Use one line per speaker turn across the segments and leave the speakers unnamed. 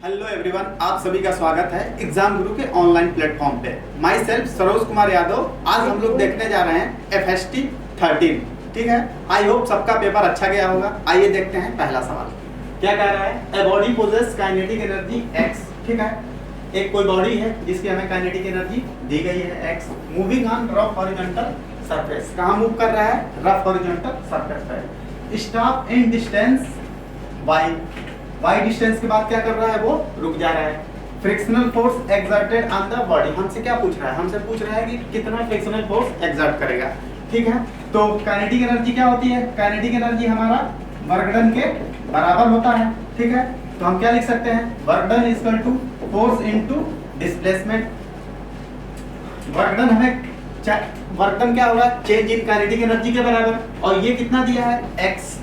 Hello everyone, आप सभी का स्वागत है एग्जाम गुरु के ऑनलाइन प्लेटफॉर्म पे। My self Saroj Kumar Yadav. आज हम लोग देखने जा रहे हैं FST 13। ठीक है, आई होप सबका पेपर अच्छा गया होगा। आइए देखते हैं पहला सवाल क्या कह रहा है। A body possess kinetic energy x। ठीक है, एक कोई बॉडी है जिसकी हमें काइनेटिक एनर्जी दी गई है x, moving on rough horizontal surface. कहाँ मूव कर रहा है? रफ हॉरिजॉन्टल सरफेस पे। Stop in distance y distance के बाद क्या कर रहा है? वो रुक जा रहा है। Frictional force exerted on the body. हमसे क्या पूछ रहा है? हमसे पूछ रहा है कि कितना फ्रिक्शनल फोर्स एक्सर्ट करेगा। ठीक है, तो काइनेटिक एनर्जी क्या होती है? काइनेटिक एनर्जी हमारा वर्क डन के बराबर होता है। ठीक है, तो हम क्या लिख सकते हैं? Work done equal to force into displacement. Work done हमें वर्क डन क्या होगा? चेंज इन काइनेटिक एनर्जी के बराबर। और ये कितना दिया है? x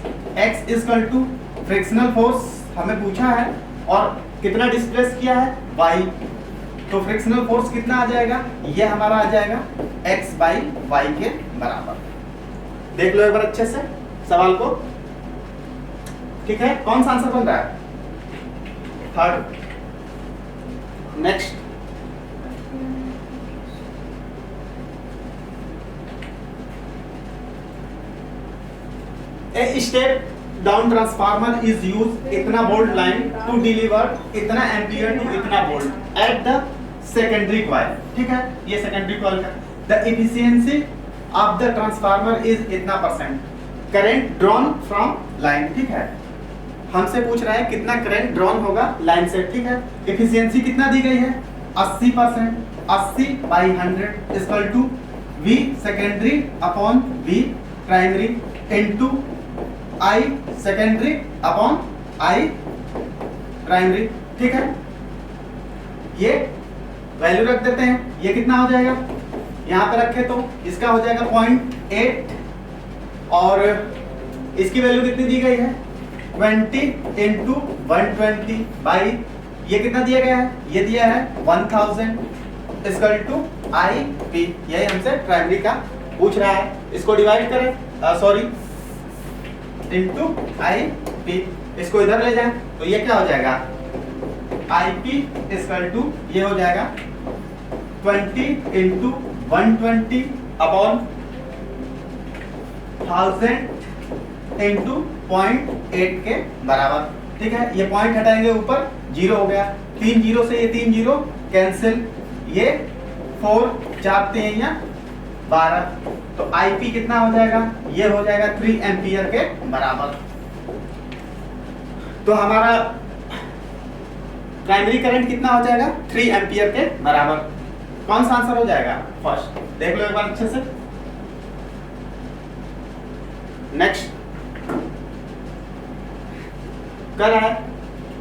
equal to frictional force हमें पूछा है और कितना डिस्प्लेस किया है? y। तो फ्रिक्शनल फोर्स कितना आ जाएगा? ये हमारा आ जाएगा x बाई y के बराबर। देख लो एक बार अच्छे से सवाल को। ठीक है, कौन सा आंसर बन रहा है? Third. Next, a step down transformer is use इतना वोल्ट लाइन टू डिलीवर इतना एम्पियर टू इतना volt at the secondary coil. ठीक है, ये सेकेंडरी कॉइल का the efficiency of the transformer is इतना percent current drawn from line. ठीक है, हमसे पूछ रहा है कितना करंट ड्रॉन होगा लाइन से। ठीक है, एफिशिएंसी कितना दी गई है? 80%। 80 by 100 equal to V secondary upon V primary into I secondary upon I primary. ठीक है, ये वैल्यू रख देते हैं। ये कितना हो जाएगा? यहाँ पे रखे तो इसका हो जाएगा 0.8 और इसकी वैल्यू कितनी दी गई है? 20 इंटू 120 बाई ये कितना दिया गया है? ये दिया है 1000 इक्वल टू IP। यही हमसे प्राइमरी का पूछ रहा है। इसको डिवाइड करें, सॉरी इंटू IP। इसको इधर ले जाएं तो ये क्या हो जाएगा? IP इक्वल टू ये हो जाएगा 20 इंटू 120 अपॉन 1000 इंटू 0.8 के बराबर। ठीक है, ये पॉइंट हटाएंगे ऊपर, 0 हो गया। 3 जीरो से ये 3 जीरो कैंसिल, ये 4 चापते हैं या 12। तो IP कितना हो जाएगा? ये हो जाएगा 3 एम्पियर के बराबर। तो हमारा प्राइमरी करंट कितना हो जाएगा? 3 एम्पियर के बराबर। कौन सा आंसर हो जाएगा? फर्स्ट। देख लो एक बार अच्छे से। नेक्स्ट कर रहा है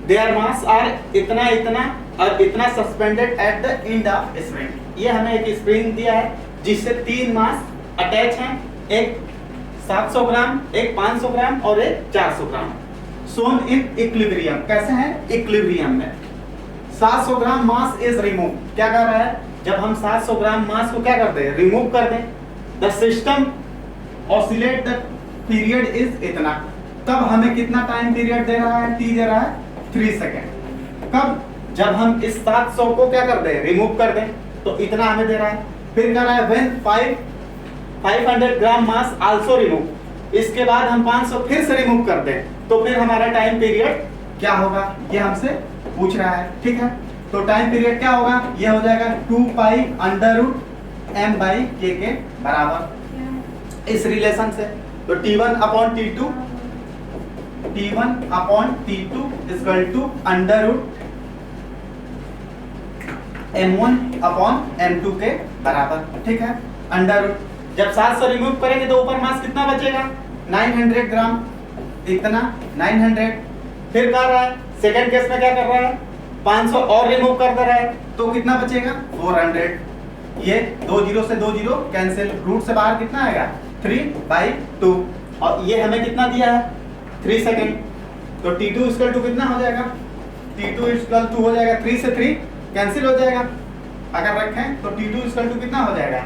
देयर मास आर इतना इतना और इतना suspended at the end of spring. ये हमें एक स्प्रिंग दिया है जिससे 3 मास अटैच हैं, एक 700 ग्राम, एक 500 ग्राम और एक 400 ग्राम। सोन इन इक्विलिब्रियम। कैसे हैं? इक्विलिब्रियम में। 700 ग्राम मास इज रिमूव। क्या कर रहा है? जब हम 700 ग्राम मास को क्या कर दें? रिमूव कर दें। The system oscillate the period is इतना। तब हमें कितना टाइम पीरियड दे रहा है? T दे रहा है 3 सेकेंड। कब? जब हम इस 700 को क्या कर दें? रिमूव कर दें, तो इतना हमें दे रहा है। फिर कह रहा है when 500 gram mass also remove. इसके बाद हम 500 फिर से रिमूव कर दें तो फिर हमारा टाइम पीरियड क्या होगा? ये हमसे पूछ रहा है। ठीक है, तो टाइम पीरियड क्या होगा? ये हो जाएगा 2 pi under root m by k के बराबर इस रिलेशन से। तो T1 upon T2 equal to under root M1 upon M2 के बराबर। ठीक है, अंडर रूट जब 700 रिमूव करेंगे तो ऊपर मास कितना बचेगा? 900 ग्राम। इतना 900। फिर कर रहा है सेकंड केस में क्या कर रहा है? 500 और रिमूव कर दे रहा है तो कितना बचेगा? 400। ये 2 जीरो से 2 जीरो कैंसिल, रूट से बाहर कितना आएगा? 3/2 और ये हमें कितना दिया है? 3 सेकंड। तो T2 इक्वल टू कितना हो जाएगा? T2 इक्वल टू हो जाएगा 3 से 3 कैंसिल हो जाएगा। अगर रखें तो T2 इक्वल टू कितना हो जाएगा?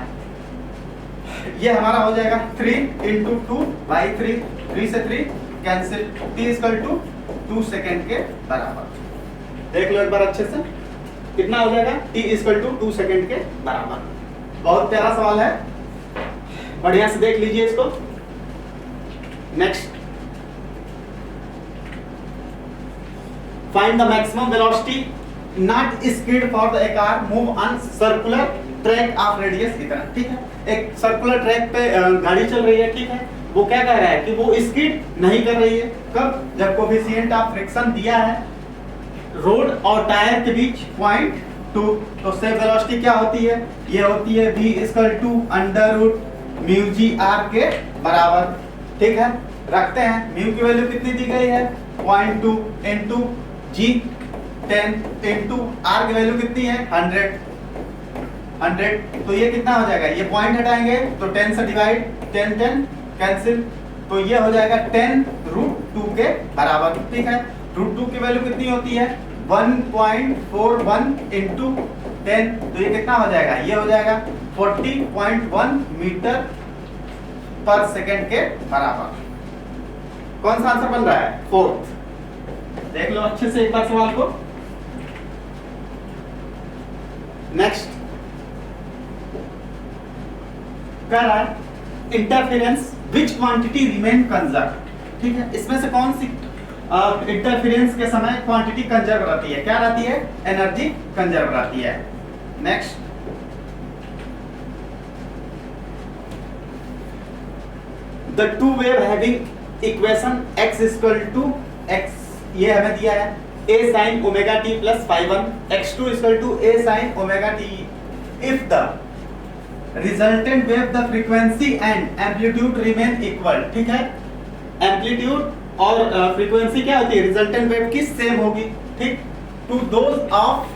ये हमारा हो जाएगा 3 इंटू 2/3 3 से 3 cancel. T equal to 2 second के बराबर। देख लो एक बार अच्छे से, कितना हो जाएगा, t इक्वल टू 2 सेकेंड के बराबर। बहुत प्यारा सवाल है, बढ़िया से देख लीजिए इसको। Next, find the maximum velocity not speed for the car move on circular track of radius इतना। ठीक है, एक सर्कुलर ट्रैक पे गाड़ी चल रही है, ठीक है, वो क्या कह रहा है कि वो स्किड नहीं कर रही है। कब? जब कोफिशिएंट ऑफ फ्रिक्शन दिया है रोड और टायर के बीच 0.2, तो से वेलोसिटी क्या होती है, ये होती है v equal to under root mu g r के बराबर। ठीक है, रखते हैं, म्यू की वैल्यू कितनी दी गई है 0.2 इंटू जी 10 इंटू आर की वैल्यू कितनी है 100, तो ये कितना हो जाएगा, ये पॉइंट हटाएंगे तो 10 से डिवाइड, 10 कैंसिल, तो ये हो जाएगा 10 रूट 2 के बराबर। ठीक है, रूट 2 की वैल्यू कितनी होती है 1.41 इंटू 10, तो ये कितना हो जाएगा, ये हो जाएगा 40.1 मीटर पर सेकेंड के बराबर। कौन सा आंसर बन रहा है, फोर्थ। देख लो अच्छे से एक बार सवाल को। नेक्स्ट कह रहा है इंटरफेरेंस विच क्वांटिटी रिमेन कंजर्व। ठीक है, इसमें से कौन सी इंटरफेरेंस के समय क्वांटिटी कंजर्व रहती है, क्या रहती है, एनर्जी कंजर्व रहती है। Next, the two wave having equation x equal to x, ये हमें दिया है a sin omega t plus phi 1, x2 equal to a sin omega t if the resultant wave the frequency and amplitude remain equal. ठीक है, amplitude और frequency क्या होती है, रिजल्टेंट वेव की सेम होगी। ठीक, two those of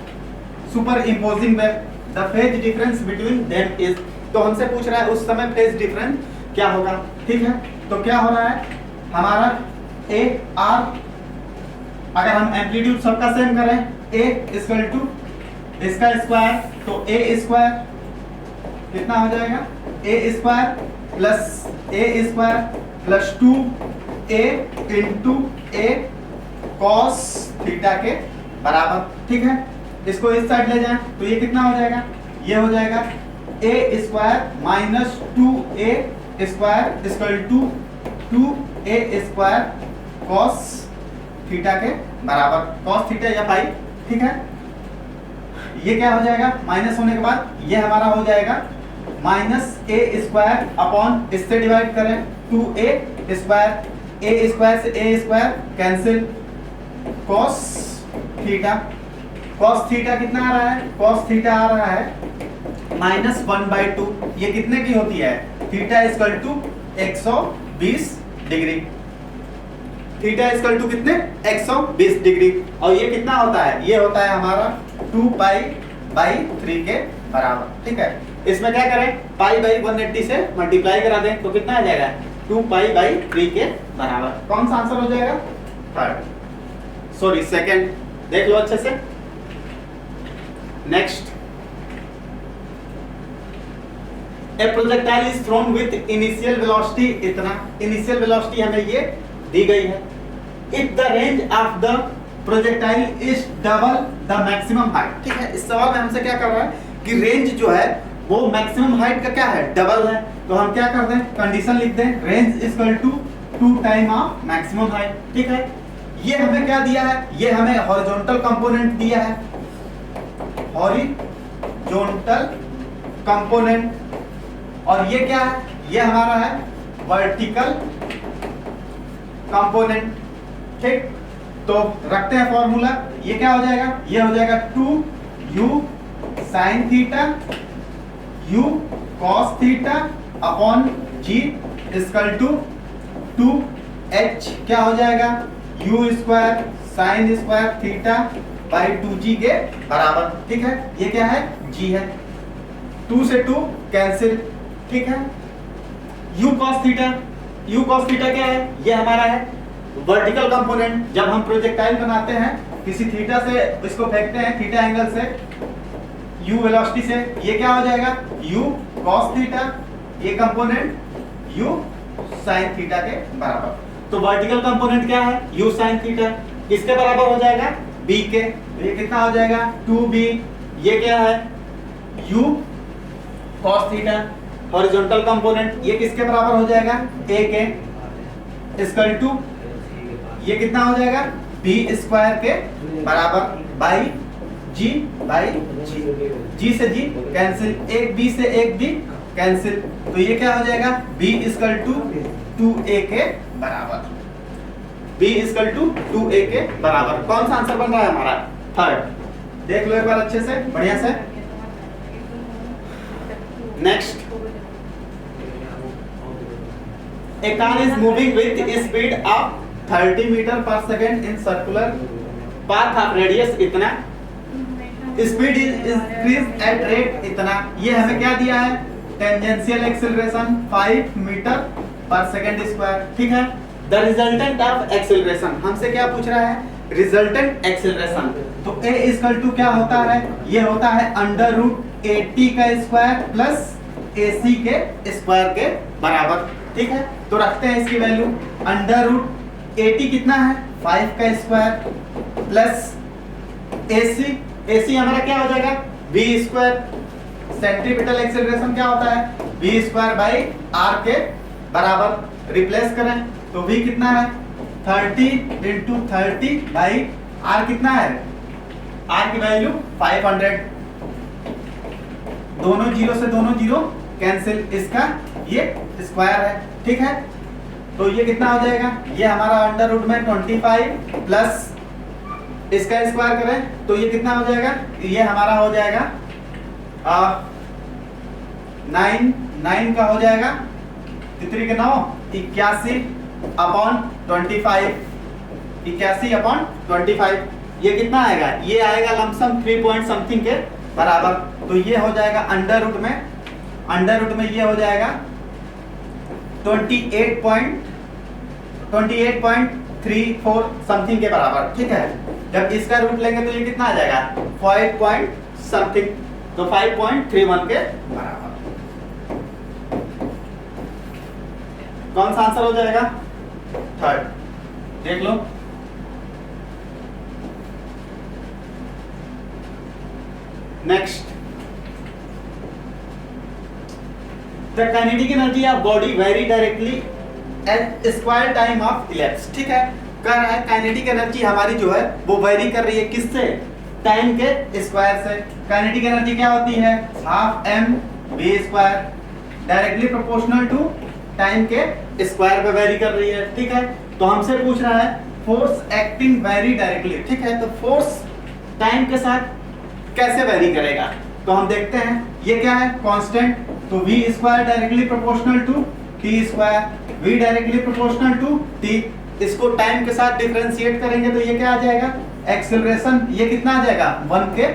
superimposing wave the phase difference between them is, तो हमसे पूछ रहा है उस समय फेज डिफरेंस क्या होगा। ठीक है, तो क्या हो रहा है हमारा ए आर, अगर हम एम्पलीट्यूड सबका सेम करें a इक्वल टू इसका स्क्वायर, तो a स्क्वायर कितना हो जाएगा, a square plus a square plus 2a into a cos theta के बराबर। ठीक है, इसको इस साइड ले जाएं तो ये कितना हो जाएगा, ये हो जाएगा a square minus 2a square equal to 2a square cos theta के बराबर, कॉस थीटा या पाई। ठीक है, ये क्या हो जाएगा, माइनस होने के बाद ये हमारा हो जाएगा माइनस a स्क्वायर अपॉन इससे डिवाइड करें 2a स्क्वायर, a स्क्वायर से a square cancel, cos theta, cos theta कितना आ रहा है, कॉस थीटा आ रहा है माइनस 1/2, ये कितने की होती है, theta equal to 120 degree, theta equal to कितने 120 डिग्री, और ये कितना होता है, ये होता है हमारा 2 पाई बाई 3 के बराबर। ठीक है, इसमें क्या करें, पाई बाई 180 से मल्टीप्लाई करा दें तो कितना आ जाएगा 2 पाई बाई 3 के बराबर। कौन सा आंसर हो जाएगा, थर्ड, सॉरी सेकंड। देख लो अच्छे से। Next, A projectile is throne with initial velocity इतना, इनिशियल वेलोसिटी हमें ये दी गई है। If the range of the projectile is double the maximum height. ठीक है, इस सवाल में हमसे क्या कर रहा है कि रेंज जो है वो मैक्सिमम हाइट का क्या है, डबल है, तो हम क्या कर दें, कंडीशन लिख दें, range equal to 2 time of maximum height. ठीक है, ये हमें क्या दिया है, ये हमें हॉरिजॉन्टल कंपोनेंट दिया है, हॉरिजॉन्टल कंपोनेंट, और ये क्या है, ये हमारा है वर्टिकल कंपोनेंट। ठीक, तो रखते हैं फॉर्मूला, ये क्या हो जाएगा, ये हो जाएगा 2u sin theta u cos theta upon g equal to 2h क्या हो जाएगा, u square sin square theta by 2g के बराबर। ठीक है, ये क्या है, g है, 2 से 2 कैंसिल। ठीक है, u cos थीटा क्या है, ये हमारा है वर्टिकल कंपोनेंट। जब हम प्रोजेक्टाइल बनाते हैं किसी थीटा से इसको फेंकते हैं, थीटा एंगल से, u वेलोसिटी से, ये क्या हो जाएगा u cos थीटा, ये कंपोनेंट u sin थीटा के बराबर। तो वर्टिकल कंपोनेंट क्या है, u sin थीटा, किसके बराबर हो जाएगा, बी के, तो ये कितना हो जाएगा 2b, ये क्या है u cos theta, horizontal component, ये किसके बराबर हो जाएगा a के, इक्वल टू ये कितना हो जाएगा b स्क्वायर के बराबर बाई g बाई g से g कैंसिल, एक b से एक b कैंसिल, तो ये क्या हो जाएगा b इक्वल टू 2a के बराबर, b इक्वल टू 2a के बराबर। कौन सा आंसर बन रहा है हमारा थर्ड, देख लो एक बार अच्छे से बढ़िया से। Next, a car is moving with speed of 30 metre per second in circular path of radius इतना, speed is increase at rate इतना, ये हमें क्या दिया है tangential acceleration 5 metre per second square, ठीक है। द रिजल्टेंट ऑफ एक्सेलरेशन, हमसे क्या पूछ रहा है रिजल्टेंट एक्सेलरेशन, तो a इक्वल टू क्या होता है, ये होता है अंडर रूट AT का स्क्वायर प्लस AC के स्क्वायर के बराबर, ठीक है। तो रखते हैं इसकी वैल्यू, अंडर रूट AT कितना है 5 का स्क्वायर प्लस AC हमारा क्या हो जाएगा v स्क्वायर, सेंट्रीपिटल एक्सेलरेशन क्या होता है v स्क्वायर बाई r के बराबर, रिप्लेस करें तो v कितना है 30 इंटू 30 बाई r कितना है, r की वैल्यू 500, दोनों जीरो से दोनों जीरो कैंसिल, इसका ये स्क्वायर है, ठीक है। तो ये कितना हो जाएगा, ये हमारा अंडर रूट में 25 प्लस इसका स्क्वायर करें तो ये कितना हो जाएगा, ये हमारा हो जाएगा 9 का हो जाएगा कितनी के 9 81 अपॉन 25, 81 अपॉन 25, ये कितना आएगा, ये आएगा लमसम 3 पॉइंट समथिंग के बराबर, तो ये हो जाएगा अंडर रूट में ये हो जाएगा 28.34 समथिंग के बराबर, ठीक है। जब इसका रूट लेंगे तो ये कितना आ जाएगा 5 पॉइंट समथिंग, तो 5.31 के बराबर। कौन सा आंसर हो जाएगा थर्ड, देख लो। Next, the kinetic energy of body very directly at square time of elapse, ठीक है। कह रहा है काइनेटिक एनर्जी हमारी जो है वो वेरी कर रही है किससे, टाइम के स्क्वायर से। काइनेटिक एनर्जी क्या होती है half m v square, directly proportional to time के स्क्वायर पे वेरी कर रही है, ठीक है। तो हमसे पूछ रहा है फोर्स एक्टिंग वेरी डायरेक्टली, ठीक है। तो फोर्स टाइम के साथ कैसे वेरी करेगा, तो हम देखते हैं ये क्या है कांस्टेंट, तो v square directly proportional to t square, v directly proportional to t, इसको टाइम के साथ डिफरेंशिएट करेंगे तो ये क्या आ जाएगा एक्सेलरेशन, ये कितना आ जाएगा 1 के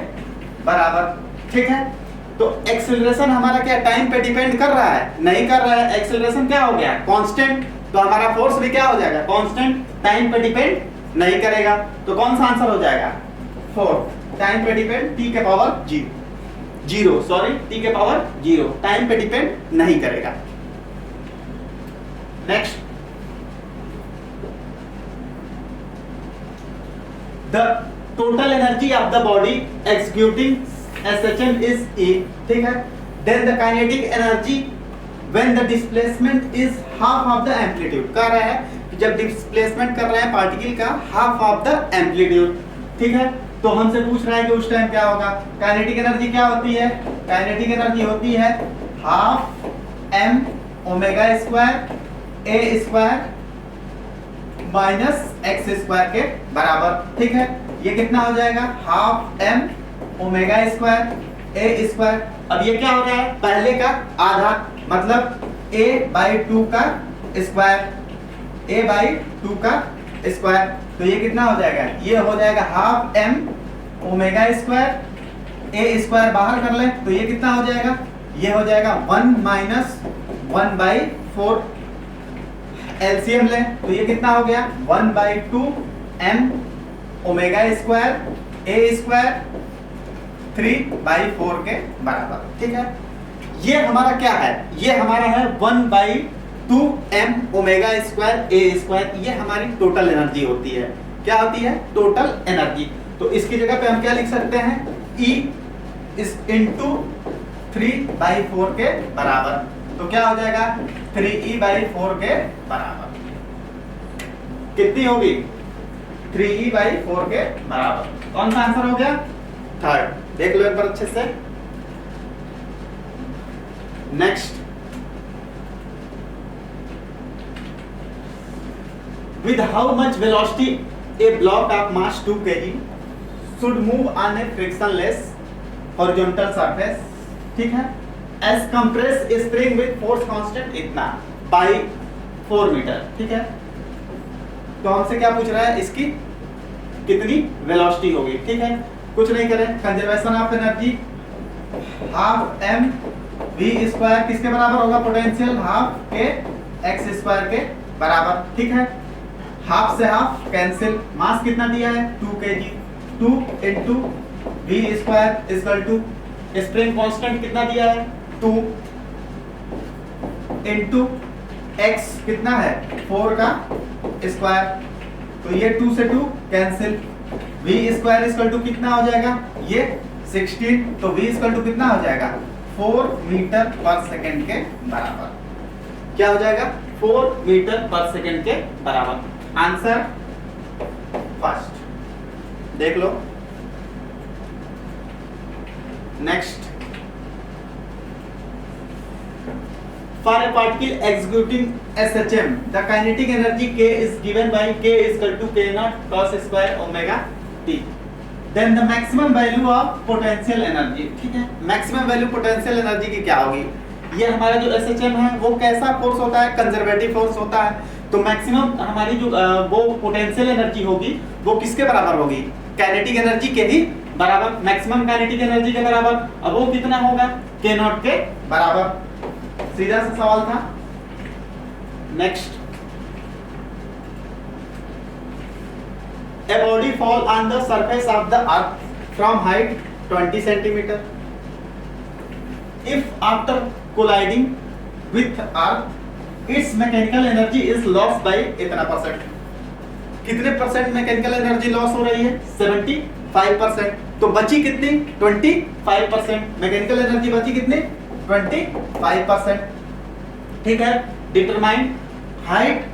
बराबर, ठीक है। तो एक्सेलरेशन हमारा क्या टाइम पे डिपेंड कर रहा है, नहीं कर रहा है, एक्सेलरेशन क्या हो गया कांस्टेंट, तो हमारा फोर्स भी क्या हो जाएगा कांस्टेंट, टाइम पे डिपेंड नहीं करेगा। तो कौन सा आंसर हो जाएगा 4, टाइम पे डिपेंड t के पावर 0, सॉरी t के पावर 0, टाइम पे डिपेंड नहीं करेगा। Next, the total energy of the body executing SHM is E, ठीक है। Then the kinetic energy when the displacement is half of the amplitude, कह रहा है कि जब डिस्प्लेसमेंट कर रहे हैं पार्टिकल का half of the amplitude, ठीक है। तो हमसे पूछ रहा है कि उस टाइम क्या होगा, काइनेटिक एनर्जी क्या होती है, काइनेटिक एनर्जी होती है half m omega square a square minus x square के बराबर, ठीक है। ये कितना हो जाएगा half m omega square a square, अब ये क्या हो रहा है पहले का आधा, मतलब a/2 का स्क्वायर, a/2 का स्क्वायर, तो ये कितना हो जाएगा, ये हो जाएगा half m omega square, a square बाहर कर लें तो ये कितना हो जाएगा, ये हो जाएगा 1 माइनस 1/4, एलसीएम लें तो ये कितना हो गया 1/2 m omega square a square 3/4 के बराबर, ठीक है। ये हमारा क्या है, ये हमारा है 1/2 m omega square a square, ये हमारी टोटल एनर्जी होती है, क्या होती है टोटल एनर्जी। तो इसकी जगह पे हम क्या लिख सकते हैं, E इस इंटू 3/4 के बराबर। तो क्या हो जाएगा, 3E/4 के बराबर। कितनी होगी, 3E/4 के बराबर। कौन सा आंसर हो गया, थर्ड। देख लो एक बार अच्छे से। Next, with how much velocity a block of mass 2 kg should move on a frictionless horizontal surface, ठीक है, as compressed spring with force constant इतना by 4 मीटर, ठीक है। तो हमसे क्या पूछ रहा है, इसकी कितनी वेलोसिटी होगी, ठीक है। कुछ नहीं करें, conservation of energy half m v square किसके बराबर होगा, पोटेंशियल हाफ के x स्क्वायर के बराबर, ठीक है। हाफ से हाफ कैंसिल, मास कितना दिया है 2 kg, 2 into v square equal to spring constant कितना दिया है 2 इंटू x कितना है 4 का स्क्वायर, तो ये 2 से 2 cancel, v square equal to कितना हो जाएगा, ये 16, तो v इक्वल टू कितना हो जाएगा 4 मीटर पर सेकंड के बराबर। क्या हो जाएगा, 4 मीटर पर सेकंड के बराबर। आंसर फर्स्ट, देख लो। Next, for a particle executing SHM the kinetic energy K is given by K is equal to K naught cos square omega t, then the maximum value of potential energy, ठीक है। maximum value potential energy की क्या होगी, ये हमारा जो SHM है वो कैसा फोर्स होता है, कंजर्वेटिव फोर्स होता है। तो मैक्सिमम हमारी जो वो पोटेंशियल एनर्जी होगी वो किसके बराबर होगी, काइनेटिक एनर्जी के ही बराबर, मैक्सिमम काइनेटिक एनर्जी के बराबर। अब वो कितना होगा, के नॉट के बराबर। सीधा सा सवाल था। Next, a body fall on the surface of the earth from height 20 centimeter, if after colliding with earth its mechanical energy is lost by इतना परसेंट, कितने परसेंट मैकेनिकल एनर्जी लॉस हो रही है, 75%। तो बची कितनी, 25%। मैकेनिकल एनर्जी बची कितनी, 25%, ठीक है। Determine height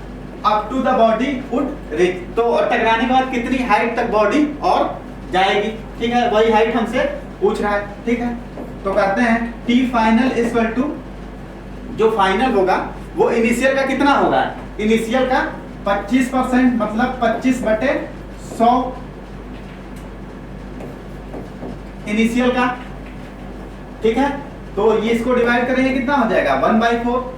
up to the body would reach, तो टकराने के बाद कितनी हाइट तक बॉडी और जाएगी, ठीक है, वही हाइट हमसे पूछ रहा है, ठीक है। तो करते हैं T फाइनल इक्वल टू, जो फाइनल होगा वो इनिशियल का कितना होगा, इनिशियल का 25%, मतलब 25/100 इनिशियल का, ठीक है। तो ये इसको डिवाइड करेंगे कितना हो जाएगा 1/4।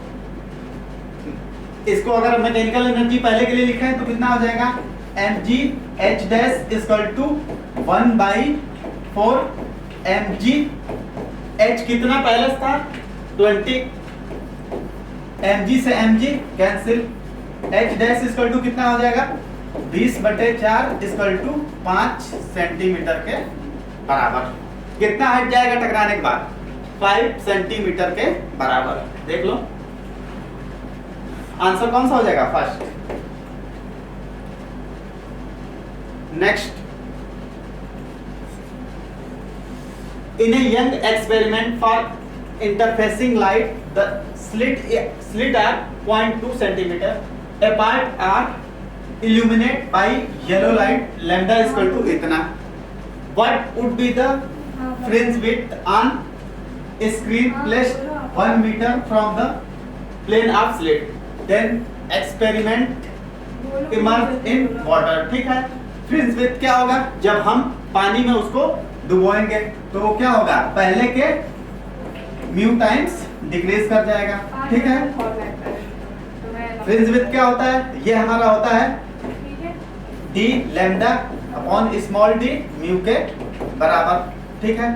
इसको अगर मैकेनिकल एनर्जी पहले के लिए लिखा है तो कितना हो जाएगा, mg h dash equal to 1/4 mg h कितना पहले था 20, mg से mg cancel, h dash equal to कितना हो जाएगा 20/4 इक्वल टू 5 सेंटीमीटर के बराबर। कितना हाइट जाएगा टकराने के बाद, 5 सेंटीमीटर के बराबर। देख लो आंसर कौन सा हो जाएगा, first. Next, in a young experiment for interfacing light, the slit are 0.2 centimeter apart are illuminated by yellow light lambda is equal to इतना। What would be the fringe width on a screen placed 1 meter from the plane of slit? Then experiment immersed in water, ठीक है। Fringe width क्या होगा, जब हम पानी में उसको डुबोएंगे तो क्या होगा, पहले के म्यू टाइम्स डिक्रीज कर जाएगा, ठीक है। फ्रिंज विड्थ क्या होता है, ये हमारा होता है D lambda upon small D mu के बराबर, ठीक है।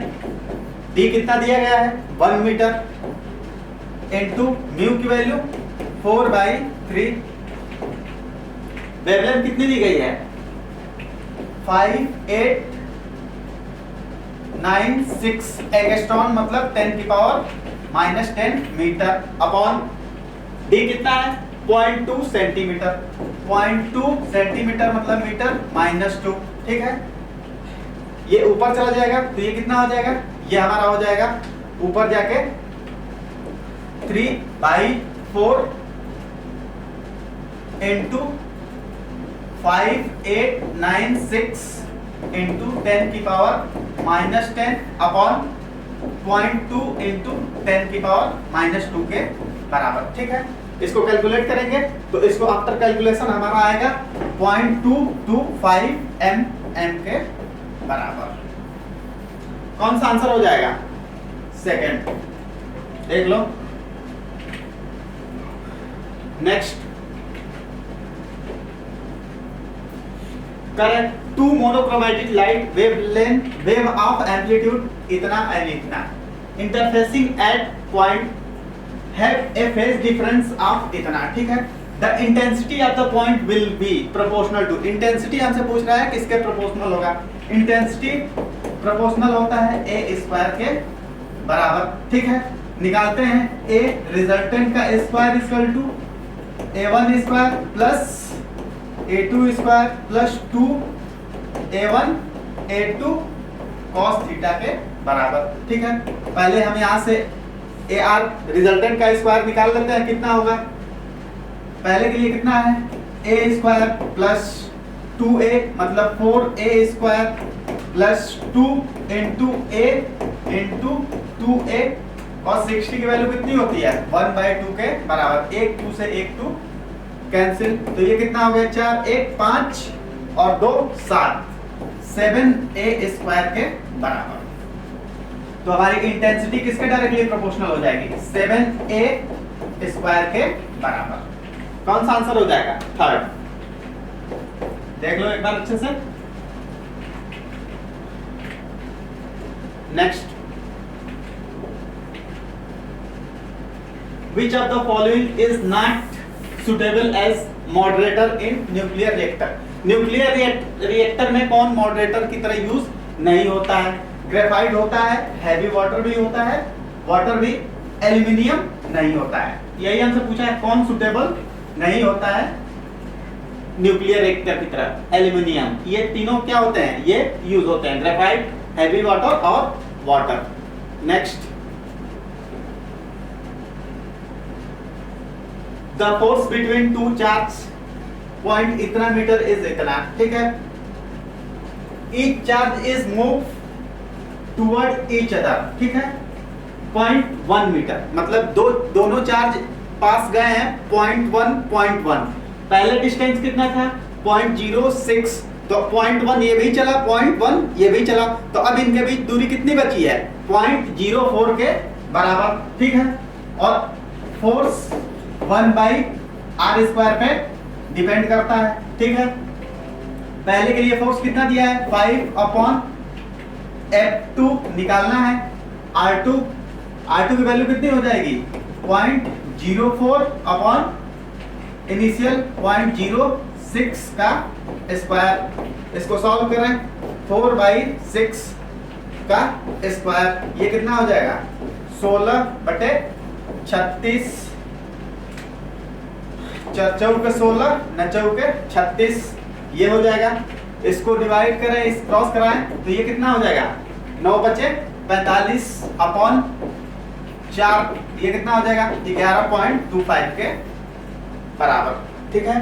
डी कितना दिया गया है 1 मीटर इनटू म्यू की वैल्यू 4/3। वेवलेंथ कितनी दी गई है 5896 एंगस्ट्रॉम, मतलब 10⁻⁻10 मीटर अपॉन डी कितना है 0.2 सेंटीमीटर, 0.2 सेंटीमीटर मतलब मीटर -2, ठीक है। ये ऊपर चला जाएगा तो ये कितना हो जाएगा, ये हमारा हो जाएगा ऊपर जाके 3/4 इंटू 5896 इंटू 10 की पावर -10 अपॉन 0.2 इंटू 10 की पावर -2 के बराबर। ठीक है, इसको कैलकुलेट करेंगे तो इसको आफ्टर कैलकुलेशन हमारा आएगा 0.225 mm के बराबर। कौन सा आंसर हो जाएगा, सेकंड। देख लो next, correct. Two monochromatic light wave of amplitude इतना एंड इतना interfacing at point have a phase difference of इतना। ठीक है, the intensity of the point will be proportional to, intensity हमसे पूछ रहा है किसके प्रोपोर्शनल होगा, intensity प्रोपोर्शनल होता है a स्क्वायर के बराबर। ठीक है, निकालते हैं a रिजल्टेंट का square equal to a1 square plus a2 square plus 2a1 a2 cos theta के बराबर। ठीक है, पहले हम यहाँ से AR रिजल्टेंट का स्क्वायर निकाल लेते हैं, कितना होगा, पहले के लिए कितना है a स्क्वायर प्लस 2a मतलब 4a square plus 2 into a into 2a cos 60 की वैल्यू कितनी होती है 1/2 के बराबर। 1 2 से 1 2 कैंसिल, तो ये कितना हो गया 4 1 5 और 2 7 7a स्क्वायर के बराबर। तो हमारी इंटेंसिटी किसके डायरेक्टली प्रोपोर्शनल हो जाएगी, 7a स्क्वायर के बराबर। कौन सा आंसर हो जाएगा, थर्ड। देख लो एक बार अच्छे से। Next, which of the following is not suitable as moderator in nuclear reactor। Nuclear reactor में कौन मॉडरेटर की तरह यूज नहीं होता है, ग्रेफाइट होता है, हैवी वाटर भी होता है, वाटर भी, एल्यूमिनियम नहीं होता है। यही हमसे पूछा है कौन सुटेबल नहीं होता है न्यूक्लियर रिएक्टर की तरह, एल्यूमिनियम। ये तीनों क्या होते हैं, ये यूज होते हैं, ग्रेफाइट, हैवी वाटर और water. Next, the force between two charge point इतना मीटर इज इतना। ठीक है, each charge is move toward each other. ठीक है, 0.1 मीटर मतलब दोनों चार्ज पास गए हैं 0.1 पहले डिस्टेंस कितना था 0.06, तो 0.1 ये भी चला, 0.1 ये भी चला, तो अब इनके बीच दूरी कितनी बची है 0.04 के बराबर। ठीक है, और फोर्स 1/r² पे डिपेंड करता है। ठीक है, पहले के लिए फोर्स कितना दिया है 5/F2 निकालना है, R2 की वैल्यू कितनी हो जाएगी 0.04 अपॉन इनिशियल 0.06 का स्क्वायर। इसको सॉल्व करें 4/6 का स्क्वायर, ये कितना हो जाएगा 16/36, 4×16 9×36 ये हो जाएगा। इसको डिवाइड करें, इस क्रॉस कराएं तो ये कितना हो जाएगा 9/45 अपॉन 4, ये कितना हो जाएगा 11.25 के बराबर। ठीक है,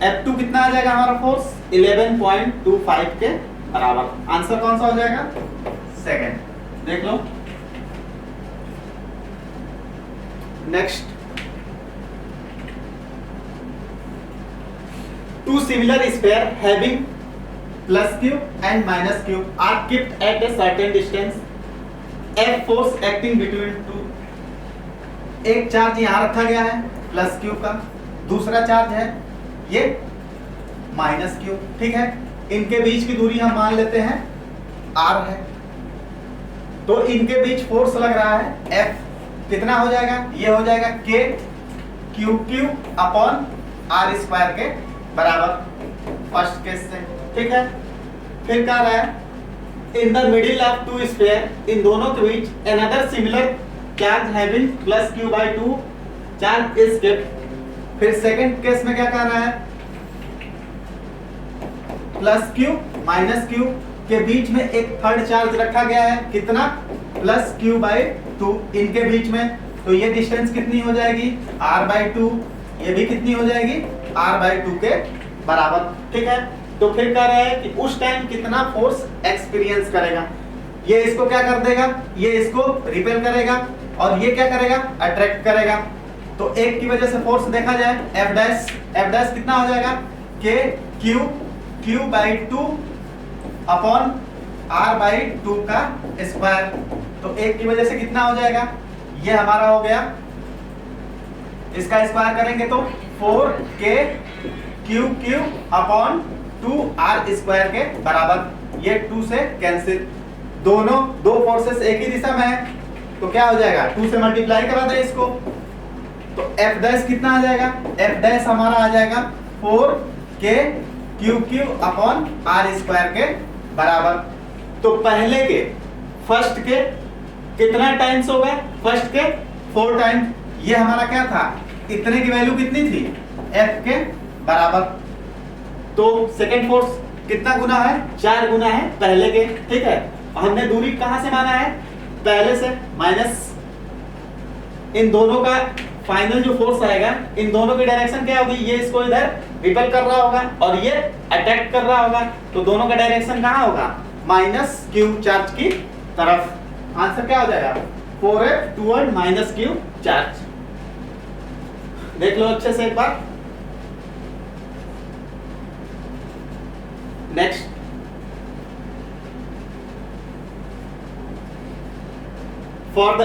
F2 कितना आ जाएगा हमारा फोर्स 11.25 के बराबर। आंसर कौन सा हो जाएगा, सेकंड। देख लो next, two similar sphere having plus q and minus q are kept at a certain distance, F force acting between two। एक चार्ज यहाँ रखा गया है प्लस क्यू का, दूसरा चार्ज है ये माइनस क्यू। ठीक है, इनके बीच की दूरी हम मान लेते हैं r है, तो इनके बीच फोर्स लग रहा है F, कितना हो जाएगा, ये हो जाएगा k QQ अपॉन r² के बराबर फर्स्ट केस से। ठीक है, फिर कह रहा है in the middle of two sphere, इन दोनों के बीच another similar charge having plus q/2 charge is kept. फिर सेकंड केस में क्या कह रहा है प्लस q माइनस q के बीच में एक थर्ड चार्ज रखा गया है, कितना, प्लस q/2 इनके बीच में, तो ये डिस्टेंस कितनी हो जाएगी, r/2, ये भी कितनी हो जाएगी, r/2 के बराबर। ठीक है, तो फिर कह रहा है कि उस टाइम कितना फोर्स एक्सपीरियंस करेगा, ये इसको क्या कर देगा, ये इसको रिपेल करेगा और ये क्या करेगा, अट्रैक्ट करेगा। तो एक की वजह से फोर्स देखा जाए, F' कितना हो जाएगा, K q/2 अपॉन r/2 का स्क्वायर। तो एक की वजह से कितना हो जाएगा, ये हमारा हो गया, इसका स्क्वायर करेंगे तो 4k q³ अपॉन 2r² के बराबर। ये 2 से कैंसिल, दोनों दो फोर्सेस एक ही दिशा में है, तो क्या हो जाएगा, 2 से मल्टीप्लाई करा दे इसको, तो F' कितना आ जाएगा, F' हमारा आ जाएगा 4k q³ अपॉन r² के बराबर। तो पहले के फर्स्ट के कितना टाइम्स हो गए, फर्स्ट के 4 टाइम, ये हमारा क्या था, इतने की वैल्यू कितनी थी, F के बराबर। तो सेकेंड फोर्स कितना गुना है, 4 गुना है पहले के। ठीक है, हमने दूरी कहां से माना है, पहले से, माइनस इन दोनों का फाइनल जो फोर्स आएगा, इन दोनों की डायरेक्शन क्या होगी, ये इसको इधर रिपेल कर रहा होगा और ये अटैक कर रहा होगा, तो दोनों का डायरेक्शन कहां होगा, -q चार्ज की तरफ। आंसर क्या हो जाएगा, 4f टुवर्ड -q चार्ज। देख लो अच्छे से एक बार। Next, for the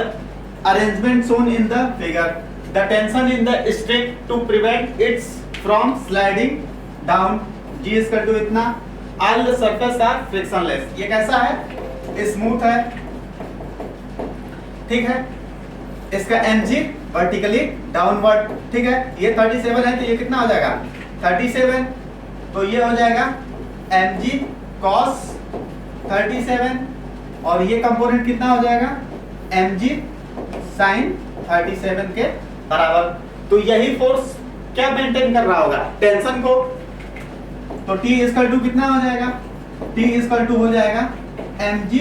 arrangement shown in the figure, the tension in the string to prevent it from sliding down G is equal to इतना, all the surface are frictionless। ये कैसा है, smooth है। ठीक है, इसका mg वर्टिकली डाउनवर्ड। ठीक है, ये 37 है तो ये कितना हो जाएगा, 37, तो ये हो जाएगा mg cos 37 और ये कंपोनेंट कितना हो जाएगा, mg sin 37 के बराबर। तो यही फोर्स क्या मेंटेन कर रहा होगा, टेंशन को। तो T = कितना हो जाएगा, T = हो जाएगा mg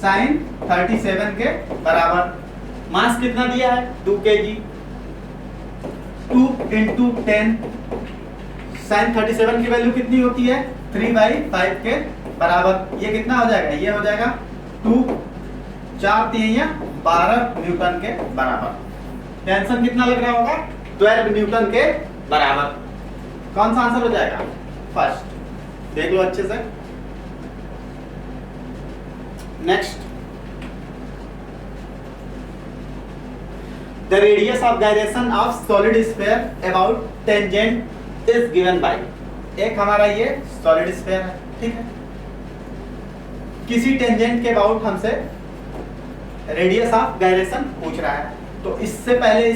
sin 37 के बराबर। मास कितना दिया है, 2 kg, 2 × 10, sin 37 की वैल्यू कितनी होती है, 3/5 के बराबर। ये कितना हो जाएगा, ये हो जाएगा 2 4 3 12 न्यूटन के बराबर। टेंशन कितना लग रहा होगा, 12 न्यूटन के बराबर। कौन सा आंसर हो जाएगा, फर्स्ट। देख लो अच्छे से। Next, the radius of gyration of solid sphere about tangent is given by. एक हमारा ये सॉलिड स्फीयर है, ठीक है, किसी टेंजेंट के अबाउट हमसे रेडियस ऑफ गायरेशन पूछ रहा है, तो इससे पहले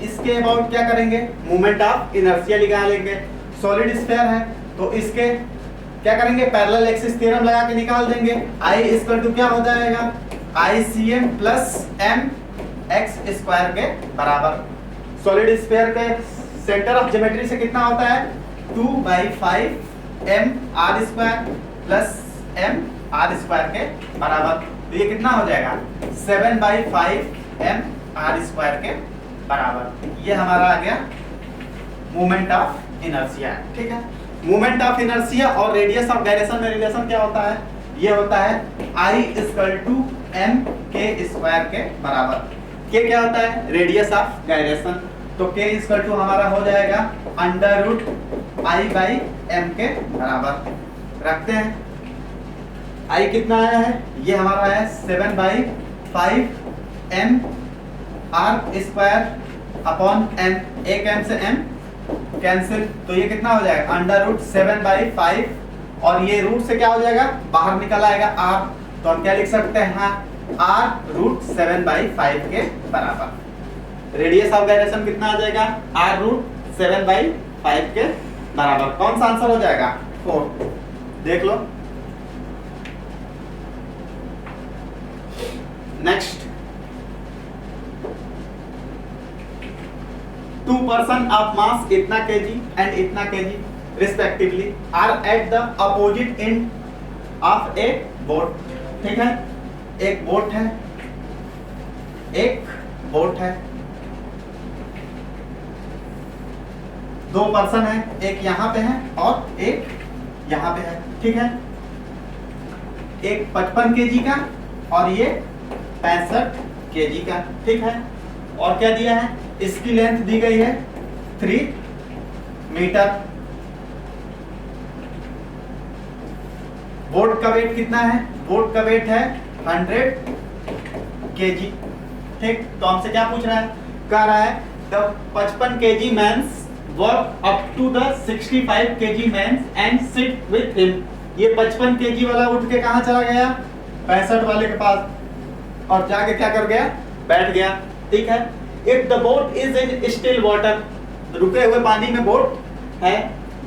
इसके अबाउट क्या करेंगे, मोमेंट ऑफ इनर्शिया निकाल लेंगे। सॉलिड स्फीयर है तो इसके क्या करेंगे, पैरेलल एक्सिस थ्योरम लगा के निकाल देंगे। I = क्या हो जाएगा, ICM + mx² के बराबर। सॉलिड स्फीयर के सेंटर ऑफ ज्योमेट्री से कितना होता है, 2/5 mr² + mr² के बराबर। तो ये कितना हो जाएगा, 7/5 mr² के बराबर। ये हमारा आ गया मोमेंट ऑफ इनर्शिया। ठीक है, मोमेंट ऑफ इनर्शिया और रेडियस ऑफ गायरेशन में रिलेशन क्या होता है, ये होता है I = mk² के बराबर। k क्या होता है, रेडियस ऑफ गायरेशन, तो k = हमारा हो जाएगा √I/m के बराबर। रखते हैं, I कितना आया है, ये हमारा है 7/5 mr² अपॉन m, एक m से m कैंसिल, तो ये कितना हो जाएगा, √7/5 और ये रूट से क्या हो जाएगा, बाहर निकल आएगा r, तो हम क्या लिख सकते हैं, हाँ, r√7/5 के बराबर। रेडियस ऑफ गायरेशन कितना आ जाएगा, r√7/5 के बराबर। कौन सा आंसर हो जाएगा, 4। देख लो। नेक्स्ट, 2 person of mass इतना kg and इतना kg respectively are at the opposite end of A boat, ठीक है, एक बोट है, एक बोट है, दो पर्सन है, एक यहाँ पे है और एक यहाँ पे है, ठीक है, एक 55 kg का और ये 65 kg का, ठीक है। और क्या दिया है, इसकी लेंथ दी गई है 3 मीटर। बोट का वेट कितना है, बोट का वेट है 100 kg, ठीक। तो हमसे क्या पूछ रहा है, कह रहा है the 55 kg man's work up to the 65 kg man's and sit with him. ये 55 kg वाला उठ के कहां चला गया, 65 वाले के पास और जाके क्या कर गया, बैठ गया, ठीक है। If the boat is in still water, रुके हुए पानी में बोट है,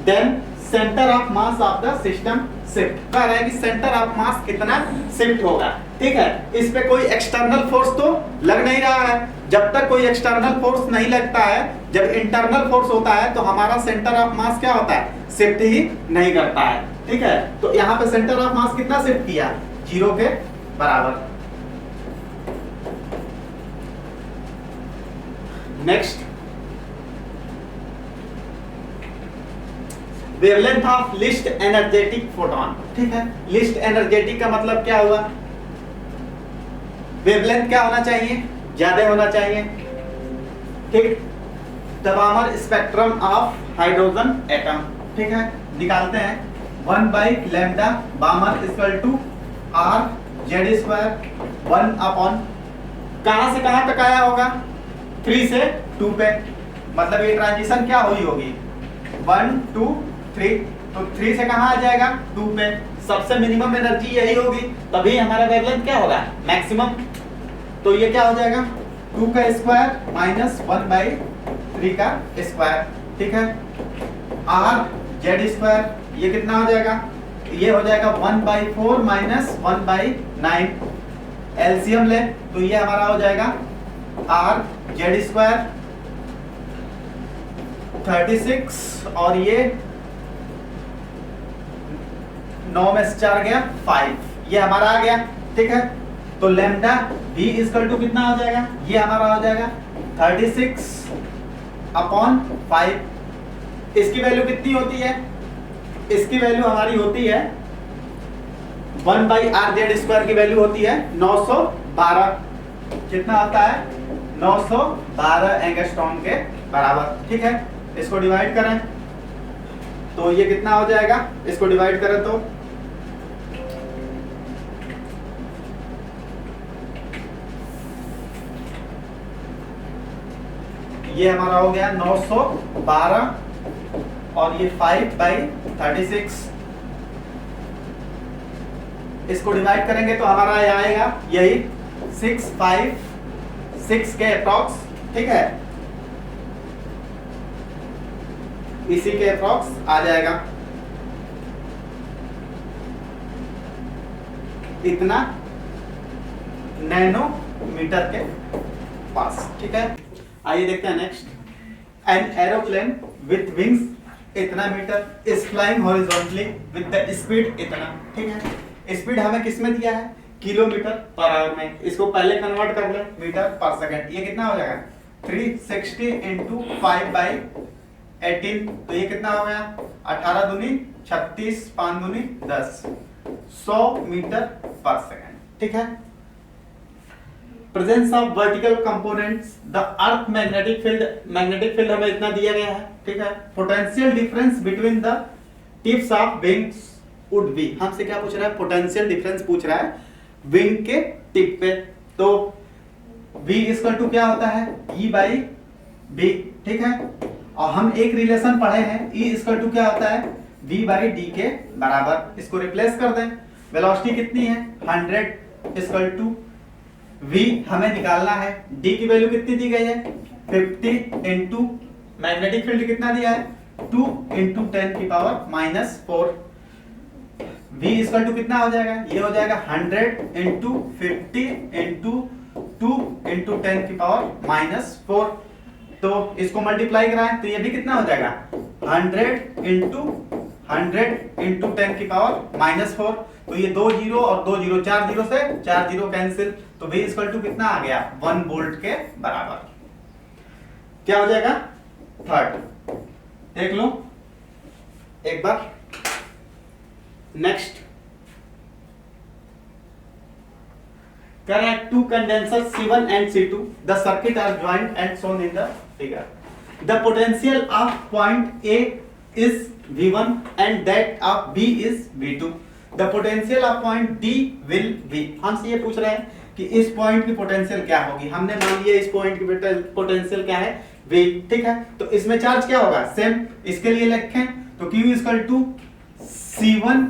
then centre of mass of the system shift. कह रहा है कि सेंटर ऑफ मास कितना शिफ्ट होगा, ठीक है। इस पे कोई एक्सटर्नल फोर्स तो लग नहीं रहा है, जब तक कोई एक्सटर्नल फोर्स नहीं लगता है, जब इंटरनल फोर्स होता है तो हमारा सेंटर ऑफ मास क्या होता है, शिफ्ट ही नहीं करता है, ठीक है। तो यहाँ पे सेंटर ऑफ मास कितना शिफ्ट किया, 0 के बराबर। Next, wavelength of least energetic photon, ठीक है। लीस्ट एनर्जेटिक का मतलब क्या हुआ, वेवलेंथ क्या होना चाहिए, ज्यादा होना चाहिए, ठीक। The Balmer spectrum of hydrogen atom, ठीक है, निकालते हैं 1/लैम्डा Balmer equal to R Z square 1 upon, कहां से कहां तक आया होगा, 3 से 2 पे, मतलब ये ट्रांजिशन क्या हुई होगी, 1 2 3, तो 3 से कहां आ जाएगा, 2 पे, सबसे मिनिमम एनर्जी यही होगी, तभी हमारा वेवलेंथ क्या होगा, मैक्सिमम। तो ये क्या हो जाएगा, 2 का स्क्वायर माइनस 1/3 का स्क्वायर, ठीक है। आर जेड स्क्वायर ये कितना हो जाएगा, ये हो जाएगा 1/4 माइनस 1/9, एलसीएम ले तो ये हमारा हो जाएगा आर जेड स्क्वायर 36 और ये 9 में से 4 गया 5, ये हमारा आ गया, ठीक है। तो लैम्डा भी इक्वल टू कितना हो जाएगा, ये हमारा हो जाएगा 36 अपॉन 5। इसकी वैल्यू कितनी होती है, इसकी वैल्यू हमारी होती है 1/r स्क्वायर की वैल्यू होती है 912, कितना आता है 912 एंगस्ट्रॉम के बराबर, ठीक है। इसको डिवाइड करें तो ये कितना हो जाएगा, इसको डिवाइड करें तो ये हमारा हो गया 912 और ये 5/36, इसको डिवाइड करेंगे तो हमारा ये आएगा यही 656 के अप्रॉक्स, ठीक है, इसी के अप्रॉक्स आ जाएगा, इतना नैनोमीटर के पास, ठीक है। आइए देखते हैं next, an aeroplane with wings इतना metre is flying horizontally with the speed इतना, ठीक है। स्पीड हमें किस में दिया है, किलोमीटर पर आवर में, इसको पहले कन्वर्ट कर ले मीटर पर सेकंड, ये कितना हो जाएगा 360 इंटू 5/18, तो ये कितना हो गया 18 दूनी 36 5 दूनी 10, 100 मीटर पर सेकंड, ठीक है। Presence of vertical components the earth magnetic field हमें इतना दिया गया है, ठीक है। Potential difference between the tips of wings would be, हमसे क्या पूछ रहा है, पोटेंशियल डिफरेंस पूछ रहा है विंग के टिप पे, तो V इक्वल टू क्या होता है E/B, ठीक है। और हम एक रिलेशन पढ़े हैं E इक्वल टू क्या होता है V/D के बराबर, इसको रिप्लेस कर दें, वेलोसिटी कितनी है 100 इक्वल टू V हमें निकालना है, D की वैल्यू कितनी दी गई है 50 इंटू मैग्नेटिक फील्ड कितना दिया है 2 इंटू 10 की पावर -4, V इक्वल टू कितना हो जाएगा, ये हो जाएगा 100 इंटू 50 इंटू 2 इंटू 10 की पावर -4, तो इसको मल्टीप्लाई कराएं तो ये भी कितना हो जाएगा 100 इंटू 100 इंटू 10 की पावर -4, तो ये 2 जीरो और 2 जीरो, 4 जीरो से 4 जीरो कैंसिल, तो V इक्वल टू कितना आ गया 1 वोल्ट के बराबर। क्या हो जाएगा थर्ड, देख लो एक बार। Next, correct two condensers C1 and C2, the circuit are joined and shown in the figure. The potential of point A is V1 and that of B is V2. The potential of point D will be, हमसे ये पूछ रहे हैं कि इस point की potential क्या होगी। हमने मान लिया इस पॉइंट की पोटेंशियल क्या है V, ठीक है। तो इसमें चार्ज क्या होगा सेम, इसके लिए लिखें तो Q equal to C1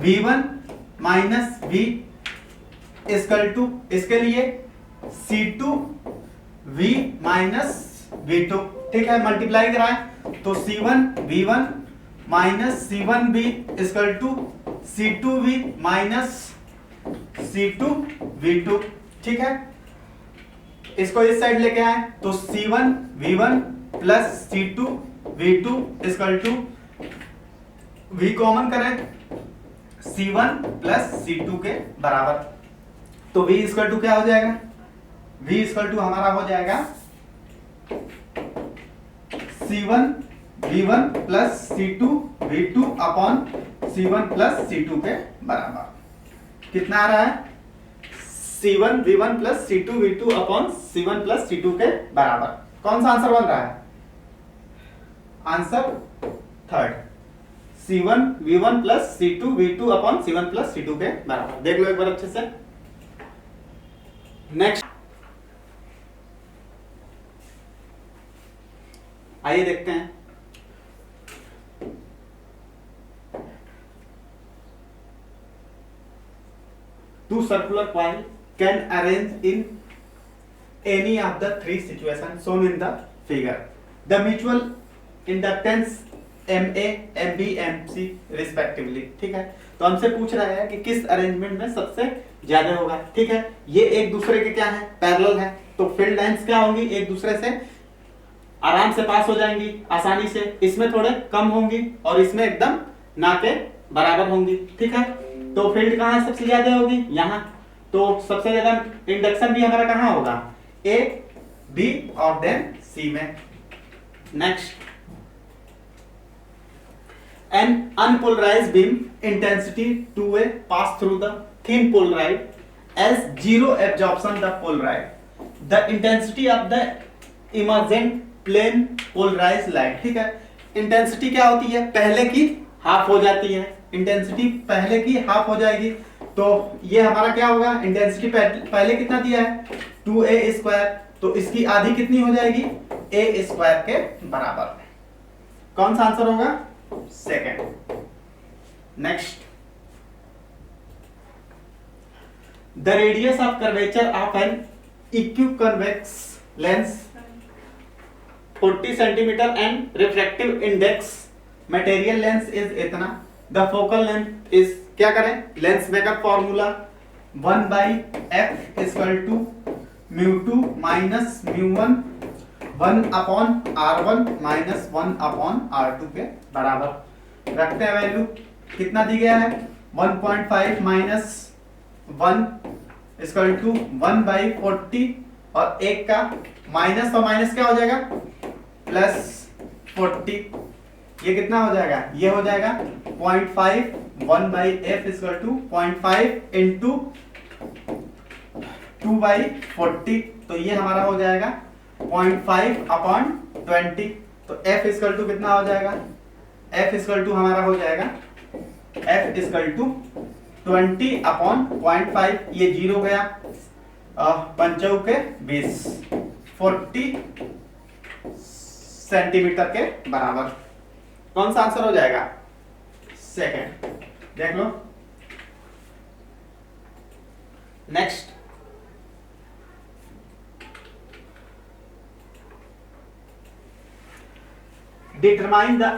V1 minus V equal to, इसके लिए C2 V माइनस V2, ठीक है। मल्टीप्लाई कराएं तो C1 V1 minus C1 V equal to C2 V minus C2 V2, ठीक है। इसको इस साइड लेके आए तो C1 V1 plus C2 V2 equal to V common करें C1 प्लस C2 के बराबर, तो V इक्वल टू क्या हो जाएगा, V इक्वल टू हमारा हो जाएगा C1 V1 plus C2 V2 upon C1 plus C2 के बराबर। कितना आ रहा है C1 V1 plus C2 V2 upon C1 plus C2 के बराबर। कौन सा आंसर बन रहा है, answer third, C1 V1 plus C2 V2 upon C1 plus C2 के बराबर। देख लो एक बार अच्छे से। नेक्स्ट, आइए देखते हैं। Two circular coil can arrange in any of the three situations shown in the figure. The mutual inductance MA, MB, MC respectively, ठीक है। तो हमसे पूछ रहा है कि किस अरेंजमेंट में सबसे ज्यादा होगा, ठीक है। ये एक दूसरे के क्या है, पैरेलल है, तो फील्ड लाइंस क्या होंगी, एक दूसरे से आराम से पास हो जाएंगी आसानी से। इसमें थोड़े कम होंगी और इसमें एकदम ना के बराबर होंगी, ठीक है। तो फील्ड कहाँ सबसे ज्यादा होगी, यहाँ, तो सबसे ज्यादा इंडक्शन भी हमारा कहाँ होगा, ए बी और देन सी में। Next, an unpolarized beam intensity 2A pass through the thin polarized as zero absorption the polarized, the intensity of the emergent plane polarized light, ठीक है। इंटेंसिटी क्या होती है, पहले की हाफ हो जाती है, इंटेंसिटी पहले की हाफ हो जाएगी, तो ये हमारा क्या होगा, इंटेंसिटी पहले कितना दिया है 2A स्क्वायर, तो इसकी आधी कितनी हो जाएगी A स्क्वायर के बराबर। कौन सा आंसर होगा, second. Next, the radius of curvature of an equiconvex lens 40 centimetre and refractive index material lens is इतना, द फोकल लेंथ इज, क्या करें, lens makeup formula 1/f equal to μ2 minus μ1 1 upon R1 minus 1 upon R2 के बराबर। रखते हैं value, कितना दी गया है 1.5 माइनस 1 इक्वल टू 1/40 और एक का माइनस और माइनस क्या हो जाएगा प्लस 40, ये कितना हो जाएगा, ये हो जाएगा 0.5 1/f इक्वल टू 0.5 इंटू 2/40, तो ये हमारा हो जाएगा 0.5 अपॉन 20, तो f इक्वल टू कितना हो जाएगा, f इक्वल टू हमारा हो जाएगा f इक्वल टू 20 अपॉन 0.5, ये जीरो गया, पंचौ के 20, 40 सेंटीमीटर के बराबर। कौन सा आंसर हो जाएगा, सेकेंड। देख लो। Next, determine the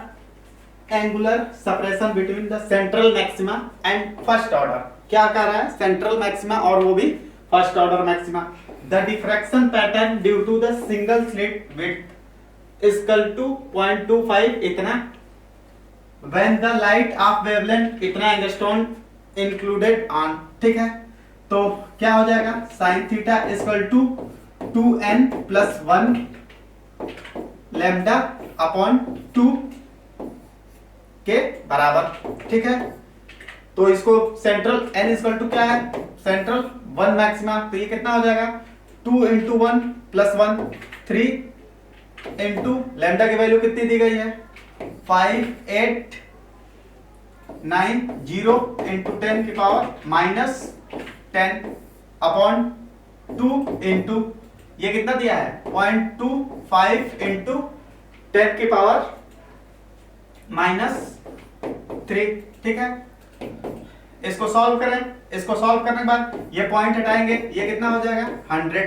angular separation between the central maxima and first order। क्या कह रहा है, सेंट्रल मैक्सिमा और वो भी first order maxima. the diffraction pattern due to the single slit width is equal to 0.25 इतना, when the light of wavelength इतना angstrom included on, ठीक है। तो क्या हो जाएगा, sine theta equal to 2n plus 1 lambda upon 2 के बराबर, ठीक है। तो इसको सेंट्रल n इक्वल टू क्या है, सेंट्रल 1 मैक्सिमा, तो ये कितना हो जाएगा 2 इंटू 1 प्लस 1 3 इंटू लैम्डा की वैल्यू कितनी दी गई है 5 8 9 0 इंटू 10 की पावर माइनस 10 अपॉन 2 इंटू ये कितना दिया है 0.25 इंटू 10 की पावर माइनस 3, ठीक है। इसको सॉल्व करें, इसको सॉल्व करने के बाद ये पॉइंट हटाएंगे, ये कितना हो जाएगा 100,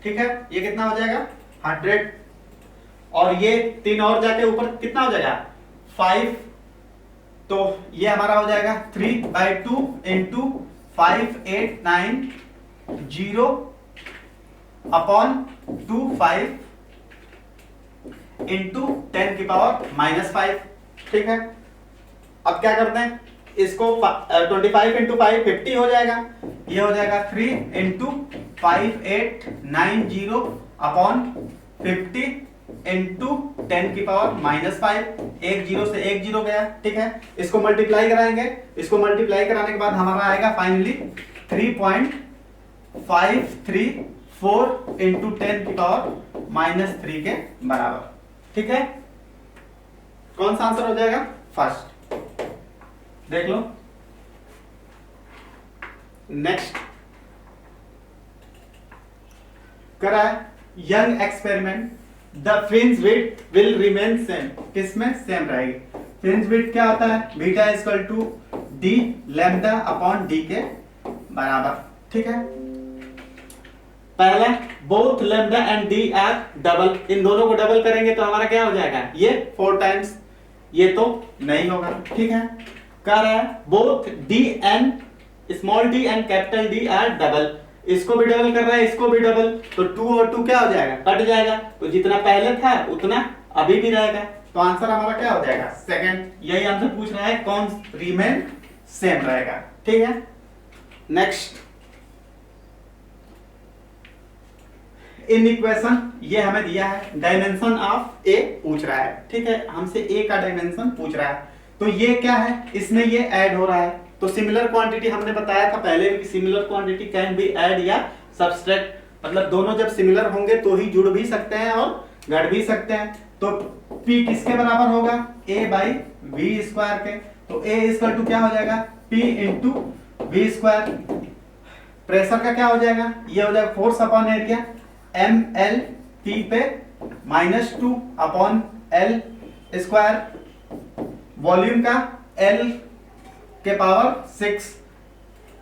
ठीक है। ये कितना हो जाएगा 100 और ये 3 और जाके ऊपर कितना हो जाएगा 5, तो ये हमारा हो जाएगा 3/2 इंटू 5 8 9 0 अपॉन 2 5 इंटू 10 की पावर माइनस 5, ठीक है। अब क्या करते हैं, इसको 25 इंटू 5 50 हो जाएगा, ये हो जाएगा 3 इंटू 5 8 9 0 अपॉन 50 इंटू 10 की पावर माइनस 5, एक जीरो से एक जीरो गया, ठीक है। इसको मल्टीप्लाई कराएंगे, इसको मल्टीप्लाई कराने के बाद हमारा आएगा फाइनली 3.534 इंटू 10 की पावर माइनस 3 के बराबर, ठीक है। कौन सा आंसर हो जाएगा, फर्स्ट, देख लो। नेक्स्ट करा है Young experiment, the fringe width will remain same, किसमें सेम रहेगी। फ्रिंज विड्थ क्या होता है, beta equal to D lambda upon D के बराबर, ठीक है। पहला both lambda and D are double, इन दोनों को डबल करेंगे तो हमारा क्या हो जाएगा ये 4 टाइम्स, ये तो नहीं होगा, ठीक है। कह रहा है both D and small D and capital D are double, इसको भी डबल कर रहा है, इसको भी डबल, तो 2 और 2 क्या हो जाएगा कट जाएगा, तो जितना पहले था उतना अभी भी रहेगा, तो आंसर हमारा क्या हो जाएगा सेकंड। यही आंसर पूछ रहा है कौन रिमेन सेम रहेगा, ठीक है। नेक्स्ट इन इक्वेशन ये हमें दिया है डायमेंशन ऑफ ए पूछ रहा है, ठीक है, हमसे ए का डायमेंशन पूछ रहा है, तो ये क्या है, इसमें ये ऐड हो रहा है, तो सिमिलर क्वांटिटी हमने बताया था पहले भी, similar quantity can be add या सब्सट्रैक्ट, मतलब दोनों जब सिमिलर होंगे तो ही जुड़ भी सकते हैं और घट भी सकते हैं। तो P किसके बराबर होगा, A बाई वी स्क्वायर के, तो A इक्वल टू क्या हो जाएगा P into v square. Pressure का क्या हो जाएगा, ये हो जाएगा force upon area ML P पे -2 अपॉन L स्क्वायर, वॉल्यूम का L के पावर 6,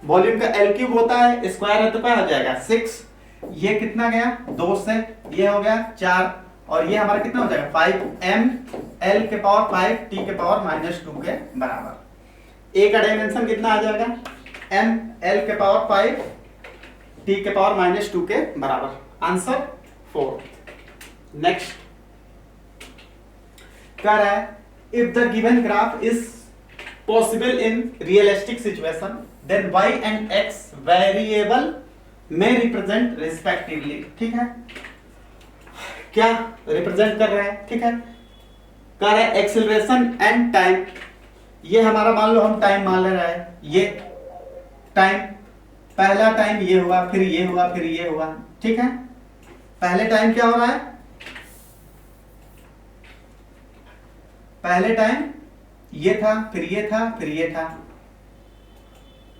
वॉल्यूम का L क्यूब होता है, स्क्वायर है तो क्या हो जाएगा 6, ये कितना गया 2 से, ये हो गया 4 और ये हमारा कितना हो जाएगा 5 ML के पावर 5 T के पावर -2 के बराबर। A का डायमेंशन कितना आ जाएगा ML के पावर 5 T के पावर -2 के बराबर, आंसर 4। नेक्स्ट कह रहा है if the given graph is possible in realistic situation then y and x variable may represent respectively, ठीक है। क्या रिप्रेजेंट कर रहा है, ठीक है, कह रहा है एक्सेलरेशन एंड टाइम, ये हमारा मान लो हम टाइम मान ले रहा है, ये टाइम, पहला टाइम ये हुआ, फिर ये हुआ, फिर ये हुआ, ठीक है। पहले टाइम क्या हो रहा है, पहले टाइम ये था, फिर ये था, फिर ये था,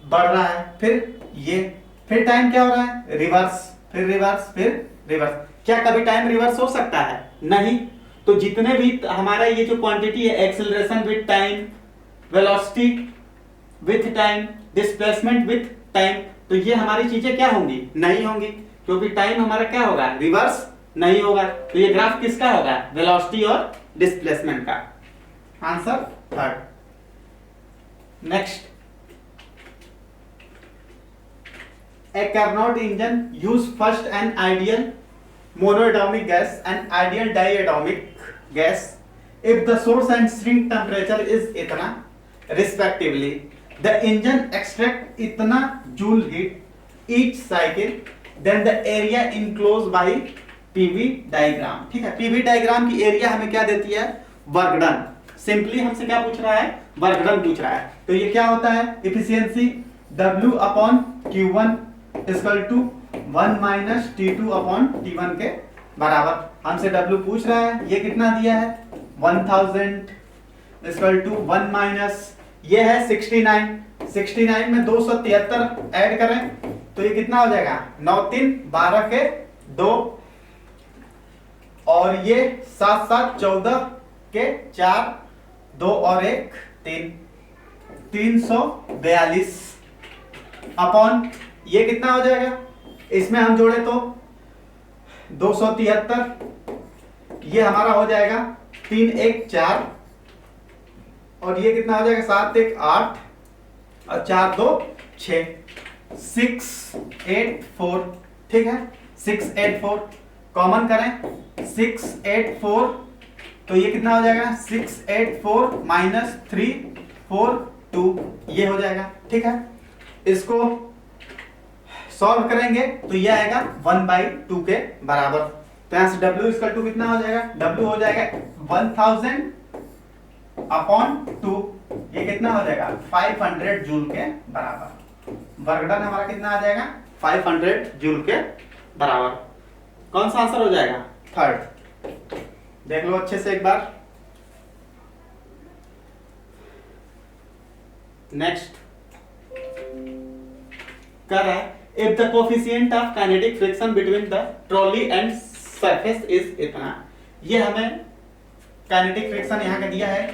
बढ़ रहा है, फिर टाइम क्या हो रहा है रिवर्स, फिर रिवर्स, फिर रिवर्स। क्या कभी टाइम रिवर्स हो सकता है, नहीं। तो जितने भी हमारा ये जो क्वांटिटी है acceleration with time, velocity with time, displacement with time, तो ये हमारी चीजें क्या होंगी, नहीं होंगी, क्योंकि टाइम हमारा क्या होगा रिवर्स नहीं होगा, तो ये ग्राफ किसका होगा वेलोसिटी और डिस्प्लेसमेंट का, answer 3rd। Next A Carnot engine use first an ideal monoatomic gas and ideal diatomic gas if the source and sink temperature is इतना रिस्पेक्टिवली, द इंजन एक्सट्रैक्ट इतना joule heat each cycle, then the area enclose by PV diagram. ठीक है, PV diagram की area हमें क्या देती है? Work done. Simply हमसे क्या पूछ रहा है? वर्क डन पूछ रहा है। तो ये क्या होता है? Efficiency W upon Q1 equal to 1 minus T2 upon T1 के बराबर। हमसे W पूछ रहा है, ये कितना दिया है? 1000 इक्वल टू 1 माइनस, ये है 69। 69 में 273 ऐड करें तो ये कितना हो जाएगा? 9 3 12 के 2, और ये 7 7 14 के 4, 2 और 1 3, 342 अपॉन ये कितना हो जाएगा? इसमें हम जोड़े तो 273, ये हमारा हो जाएगा 3 1 4, और ये कितना हो जाएगा? 7 1 8 और 4 2 6, 6 8 4। ठीक है, 6 8 4 कॉमन करें, 6 8 4, तो ये कितना हो जाएगा? 6 8 4 माइनस 3 4 2, ये हो जाएगा। ठीक है, इसको सॉल्व करेंगे तो ये आएगा 1/2 के बराबर। तो यहां से W इक्वल टू कितना हो जाएगा? W हो जाएगा 1000 अपॉन 2, ये कितना हो जाएगा? 500 जूल के बराबर। वर्क डन हमारा कितना आ जाएगा? 500 जूल के बराबर। कौन सा आंसर हो जाएगा? थर्ड। देख लो अच्छे से एक बार। नेक्स्ट कर रहा है, if the coefficient of kinetic friction between the trolley and surface is इतना। ये हमें काइनेटिक फ्रिक्शन यहाँ का दिया है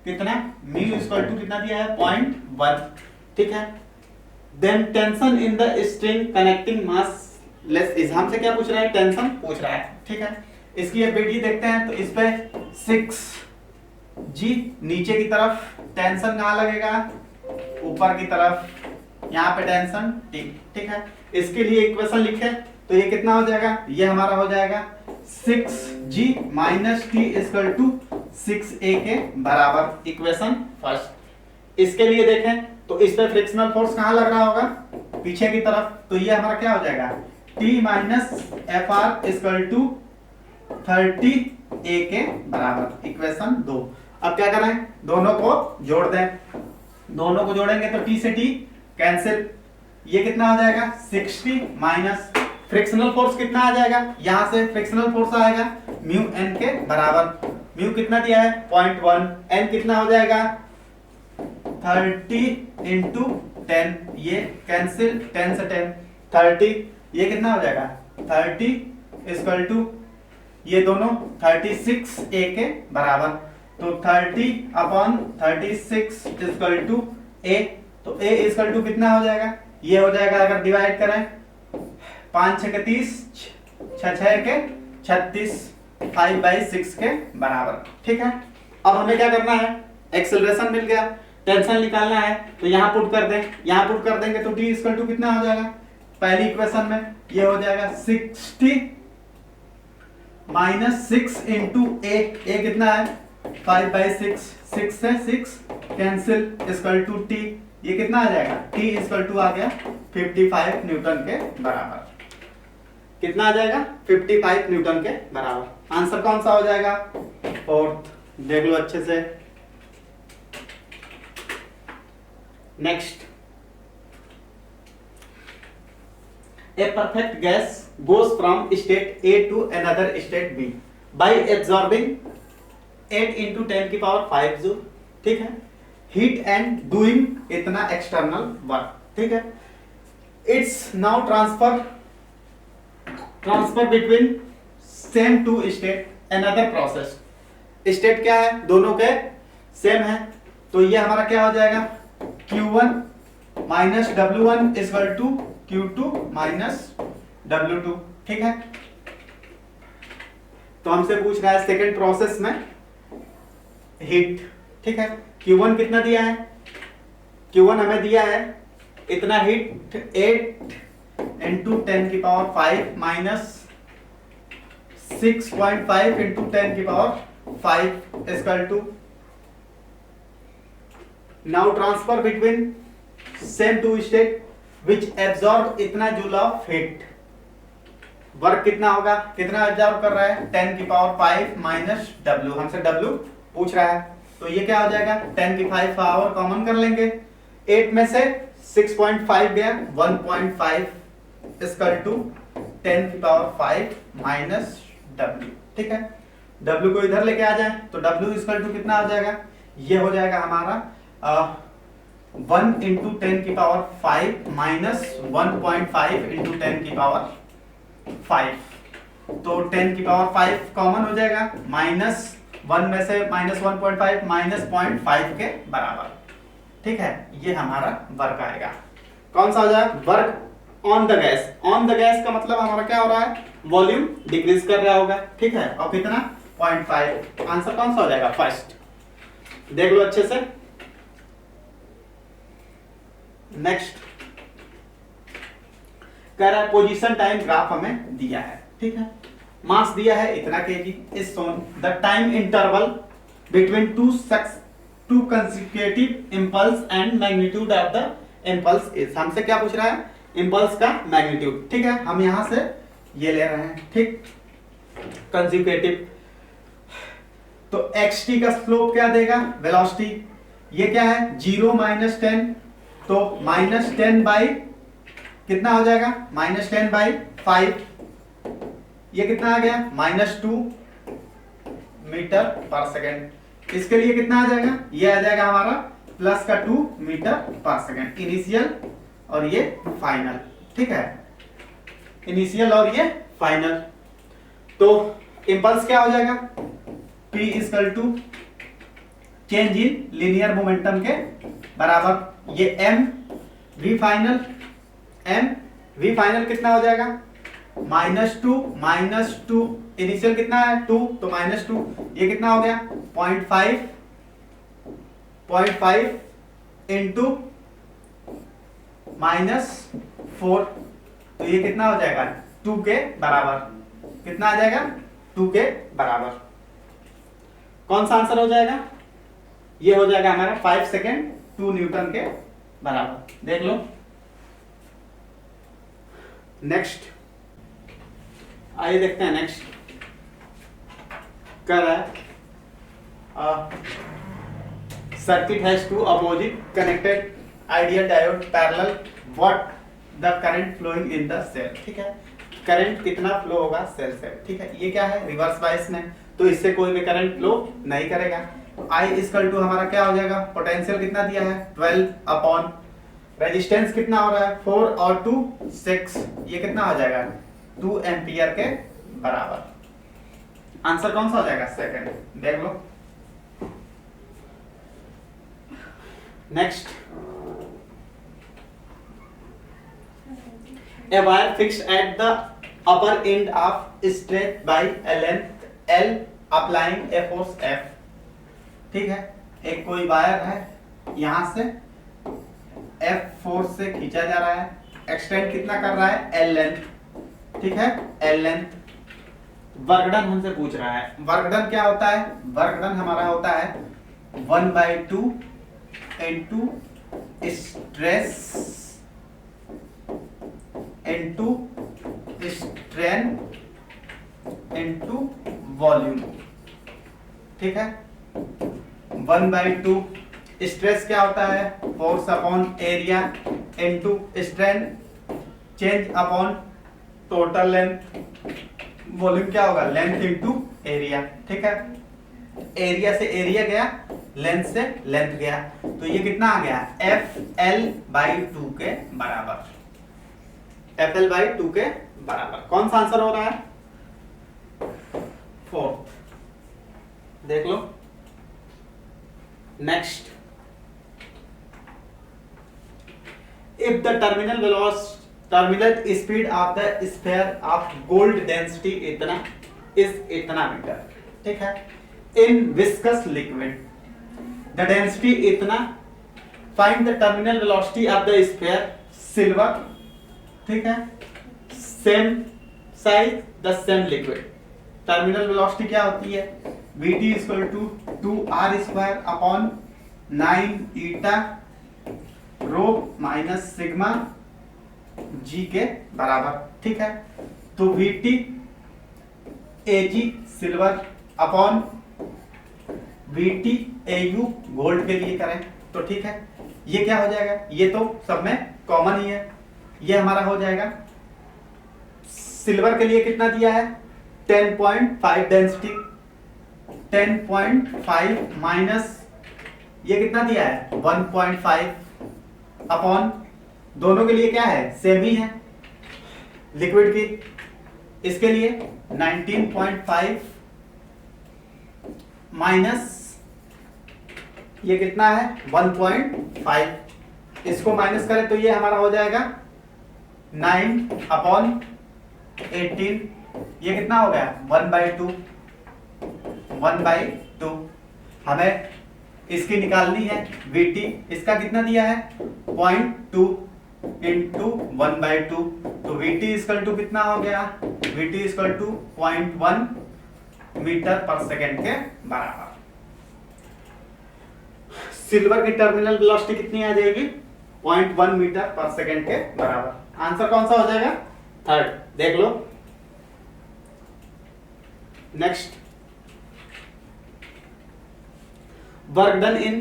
कितना? म्यू इक्वल टू कितना दिया है? 0.1। ठीक है, then tension in the string connecting massless is, हमसे क्या पूछ रहा है? टेंशन पूछ रहा है। ठीक है, इसकी एबिलिटी देखते हैं तो इस पे 6G नीचे की तरफ, टेंशन कहाँ लगेगा? ऊपर की तरफ, यहाँ पे टेंशन T। ठीक है, इसके लिए इक्वेशन लिखे तो ये कितना हो जाएगा? ये हमारा हो जाएगा 6G minus T equal to 6A के बराबर। Equation first. इसके लिए देखें तो इस पे फ्रिक्शनल फोर्स कहाँ लग रहा होगा? पीछे की तरफ। तो ये हमारा क्या हो जाएगा? T minus FR equal to 30A के बराबर। इक्वेशन 2। अब क्या करें? दोनों को जोड़ दें। दोनों को जोड़ेंगे तो T से T कैंसिल, ये कितना हो जाएगा? 60 माइनस फ्रिक्शनल फोर्स कितना आ जाएगा? यहां से फ्रिक्शनल फोर्स आएगा म्यू n के बराबर। म्यू कितना दिया है? 0.1। n कितना हो जाएगा? 30 इंटू 10, ये कैंसिल, 10 से 10 30, ये कितना हो जाएगा? 30 इक्वल टू ये दोनों 36A के बराबर। तो 30 अपॉन 36 इक्वल टू A। तो A इक्वल टू कितना हो जाएगा? ये हो जाएगा, अगर डिवाइड करें 5 6 के 30, 6 6 के 36, 5/6 के बराबर। ठीक है, अब हमें क्या करना है? एक्सेलरेशन मिल गया, टेंशन निकालना है तो यहाँ पुट कर दें। यहाँ पुट कर देंगे तो T इक्वल टू कितना हो जाएगा? पहली इक्वेशन में ये हो जाएगा 60 माइनस 6 इंटू A कितना है? 5/6, 6 से 6 कैंसिल इक्वल टू T, ये कितना आ जाएगा? T इक्वल टू आ गया 55 न्यूटन के बराबर। कितना आ जाएगा? 55 न्यूटन के बराबर। आंसर कौन सा हो जाएगा? फोर्थ। देख लो अच्छे से। Next, a perfect gas goes from state A to another state B by absorbing 8 into 10 की पावर 5 जूल। ठीक है, हीट एंड डूइंग इतना एक्सटर्नल वर्क। ठीक है, it's now transfer between same two state another process. State क्या है? दोनों के सेम है, तो ये हमारा क्या हो जाएगा? Q1 minus W1 equal to Q2 minus W2। ठीक है, तो हमसे पूछ रहा है सेकेंड प्रोसेस में हीट। ठीक है, Q1 कितना दिया है? Q1 हमें दिया है इतना हीट 8 इंटू 10 की पावर 5 माइनस 6.5 इंटू 10 की power 5 equal to, now transfer between same two state which absorb इतना जूल ऑफ हीट। वर्क कितना होगा, कितना एब्जॉर्ब कर रहा है, 10 की पावर 5 माइनस W, हमसे W पूछ रहा है, तो ये क्या हो जाएगा, 10 की 5 पावर कॉमन कर लेंगे, 8 में से 6.5 गया, 1.5 इक्वल टू 10 की पावर 5 माइनस W। ठीक है, W को इधर लेके आ जाए तो W इक्वल टू कितना हो जाएगा, ये हो जाएगा हमारा 1 इंटू 10 की पावर 5 माइनस 1.5 इंटू 10 की पावर 5, तो 10 की पावर 5 कॉमन हो जाएगा, माइनस 1 में से माइनस 1.5 माइनस 0.5 के बराबर। ठीक है, ये हमारा वर्क आएगा। कौन सा हो जाएगा, work on the gas. On the gas का मतलब हमारा क्या हो रहा है, वॉल्यूम डिक्रीज कर रहा होगा। ठीक है, और कितना, 0.5। आंसर कौन सा हो जाएगा, फर्स्ट। देख लो अच्छे से। नेक्स्ट कह रहा है पोजीशन टाइम ग्राफ हमें दिया है। ठीक है, मास दिया है इतना KG, is shown the time interval between two consecutive impulse and magnitude of the impulse is. हमसे क्या पूछ रहा है, इंपल्स का मैग्नीट्यूड। ठीक है, हम यहां से ये ले रहे हैं। ठीक, कंसेक्यूटिव, तो xt का स्लोप क्या देगा, वेलोसिटी, ये क्या है 0 माइनस 10, तो माइनस 10 बाई कितना हो जाएगा, माइनस 10 बाई 5, ये कितना आ गया, -2 मीटर पर सेकेंड। इसके लिए कितना आ जाएगा, ये आ जाएगा हमारा प्लस का 2 मीटर पर सेकेंड, इनिशियल और ये फाइनल। ठीक है, इनिशियल और ये फाइनल। तो इंपल्स क्या हो जाएगा, P equal to change in linear momentum के बराबर, ये m v final, m v final कितना हो जाएगा, -2 इनिशियल कितना है 2, तो -2, ये कितना हो गया 0.5 इंटू -4, तो ये कितना हो जाएगा 2 के बराबर। कितना आ जाएगा, 2 के बराबर। कौन सा आंसर हो जाएगा, ये हो जाएगा हमारा 5 सेकेंड 2 न्यूटन के बराबर। देख लो। नेक्स्ट आइए देखते हैं। नेक्स्ट कर रहा है circuit has two opposite connected ideal diode parallel, what the current flowing in the cell. ठीक है, करंट कितना फ्लो होगा सेल से। ठीक है, ये क्या है, रिवर्स बायस में, तो इससे कोई भी करंट फ्लो नहीं करेगा। तो I इक्वल टू हमारा क्या हो जाएगा, पोटेंशियल कितना दिया है 12 अपॉन रेजिस्टेंस कितना हो रहा है 4 और 2 6, ये कितना हो जाएगा 2 एम्पियर के बराबर। आंसर कौन सा हो जाएगा, सेकंड। देख लो। Next, a wire fixed at the upper end of stretch by a length L applying a force F। ठीक है, एक कोई वायर है, यहां से F फोर्स से खींचा जा रहा है, एक्सटेंड कितना कर रहा है L लेंथ। ठीक है, L लेंथ। वर्कडन हमसे पूछ रहा है, वर्कडन क्या होता है, वर्कडन हमारा होता है 1/2 into stress into strain into volume. ठीक है, 1/2 स्ट्रेस क्या होता है, force upon area into strain change upon total length, volume क्या होगा लेंथ इंटू एरिया। ठीक है, एरिया से एरिया गया, लेंथ से लेंथ गया, तो ये कितना आ गया FL/2 के बराबर। FL/2 के बराबर। कौन सा आंसर हो रहा है, 4th। देख लो। Next, if the terminal speed of the sphere of gold density इतना मीटर। ठीक है, in viscous liquid the density इतना, find the terminal velocity of the sphere silver। ठीक है, same size the same liquid। Terminal velocity क्या होती है, V T equal to 2r² upon 9 eta rho minus sigma g के बराबर। ठीक है, तो V T AG silver upon V T AU gold के लिए करें तो ठीक है, ये क्या हो जाएगा, ये तो सब में कॉमन ही है, ये हमारा हो जाएगा। सिल्वर के लिए कितना दिया है 10.5 डेंसिटी, 10.5 माइनस ये कितना दिया है 1.5 अपॉन दोनों के लिए क्या है सेम ही है लिक्विड की, इसके लिए 19.5 माइनस ये कितना है 1.5, इसको माइनस करें तो ये हमारा हो जाएगा 9 अपॉन 18, ये कितना हो गया 1/2। हमें इसकी निकालनी है VT, इसका कितना दिया है 0.2 इंटू 1/2, तो VT इक्वल टू कितना हो गया, VT equal to 0.1 metre per second के बराबर। सिल्वर की टर्मिनल वेलोसिटी कितनी आ जाएगी 0.1 मीटर पर सेकेंड के बराबर। आंसर कौन सा हो जाएगा थर्ड, देख लो। Next, work done in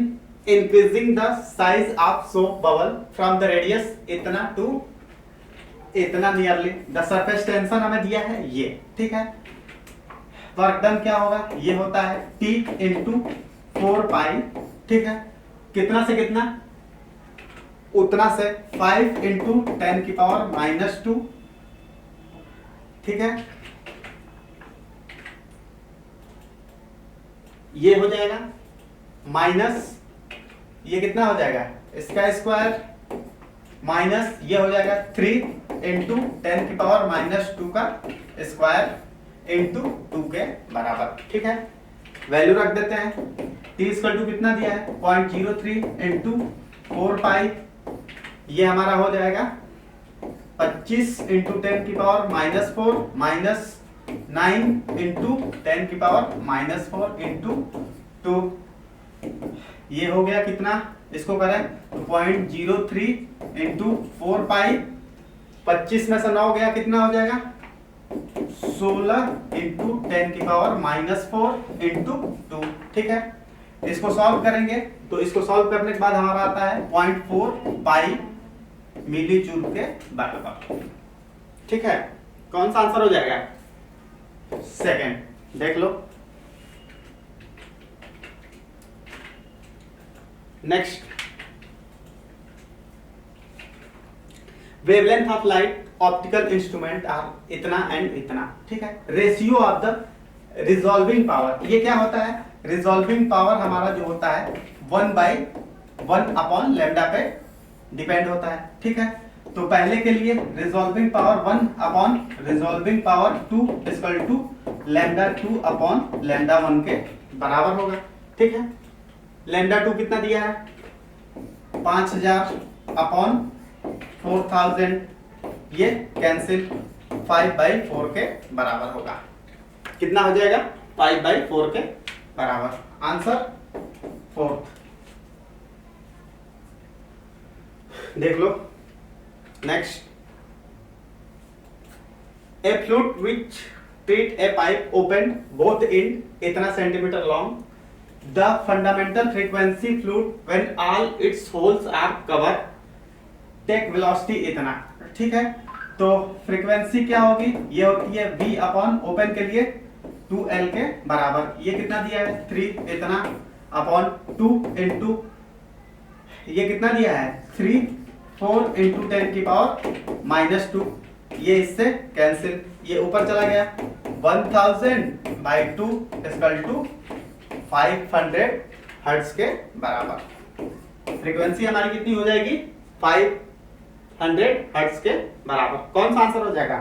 increasing the size of soap bubble from the radius इतना टू इतना नियरली द सरफेस टेंशन हमें दिया है ये। ठीक है, वर्क डन क्या होगा, ये होता है T इंटू 4 पाई। ठीक है, कितना से कितना उतना से 5 इंटू 10 की पावर -2। ठीक है, ये हो जाएगा माइनस ये कितना हो जाएगा इसका स्क्वायर माइनस ये हो जाएगा 3 इंटू 10 की पावर -2 का स्क्वायर इंटू 2 के बराबर। ठीक है, वैल्यू रख देते हैं। T इक्वल टू कितना दिया है 0.03 इंटू 4 पाई, ये हमारा हो जाएगा 25 इंटू 10 की पावर -4 माइनस 9 इंटू 10 की पावर -4 इंटू 2, ये हो गया कितना, इसको करें तो 0.03 इंटू 4 पाई, 25 में से 9 गया कितना हो जाएगा 16 इंटू 10 की पावर -4 इंटू 2। ठीक है, इसको सॉल्व करेंगे तो इसको सॉल्व करने के बाद हमारा आता है 0.4 पाई मिली जूल के बराबर। ठीक है, कौन सा आंसर हो जाएगा सेकेंड, देख लो। Next, wavelength of light optical instrument are इतना एंड इतना। ठीक है, ratio of the resolving power, ये क्या होता है रिजॉल्विंग पावर हमारा जो होता है 1/1 अपॉन लैम्डा पे डिपेंड होता है। ठीक है, तो पहले के लिए resolving power 1 upon resolving power 2 equal to lambda 2 upon lambda 1 के बराबर होगा। ठीक है, लैम्डा 2 कितना दिया है 5000 अपॉन 4000, ये कैंसिल 5/4 के बराबर होगा। कितना हो जाएगा 5/4 के बराबर। आंसर फोर्थ, देख लो। Next, a flute which treat a pipe open both end इतना centimetre long, the fundamental frequency fluid when all its holes are covered take velocity इतना। ठीक है, तो फ्रीक्वेंसी क्या होगी, ये होती है v अपॉन ओपन के लिए 2L के बराबर। ये कितना दिया है 3 इतना अपॉन 2 इंटू ये कितना दिया है 3 4 इंटू 10 की पावर -2, ये इससे कैंसिल, ये ऊपर चला गया 1000/2 इक्वल टू 500 हर्ट्ज के बराबर। फ्रीक्वेंसी हमारी कितनी हो जाएगी 500 हर्ट्ज के बराबर। कौन सा आंसर हो जाएगा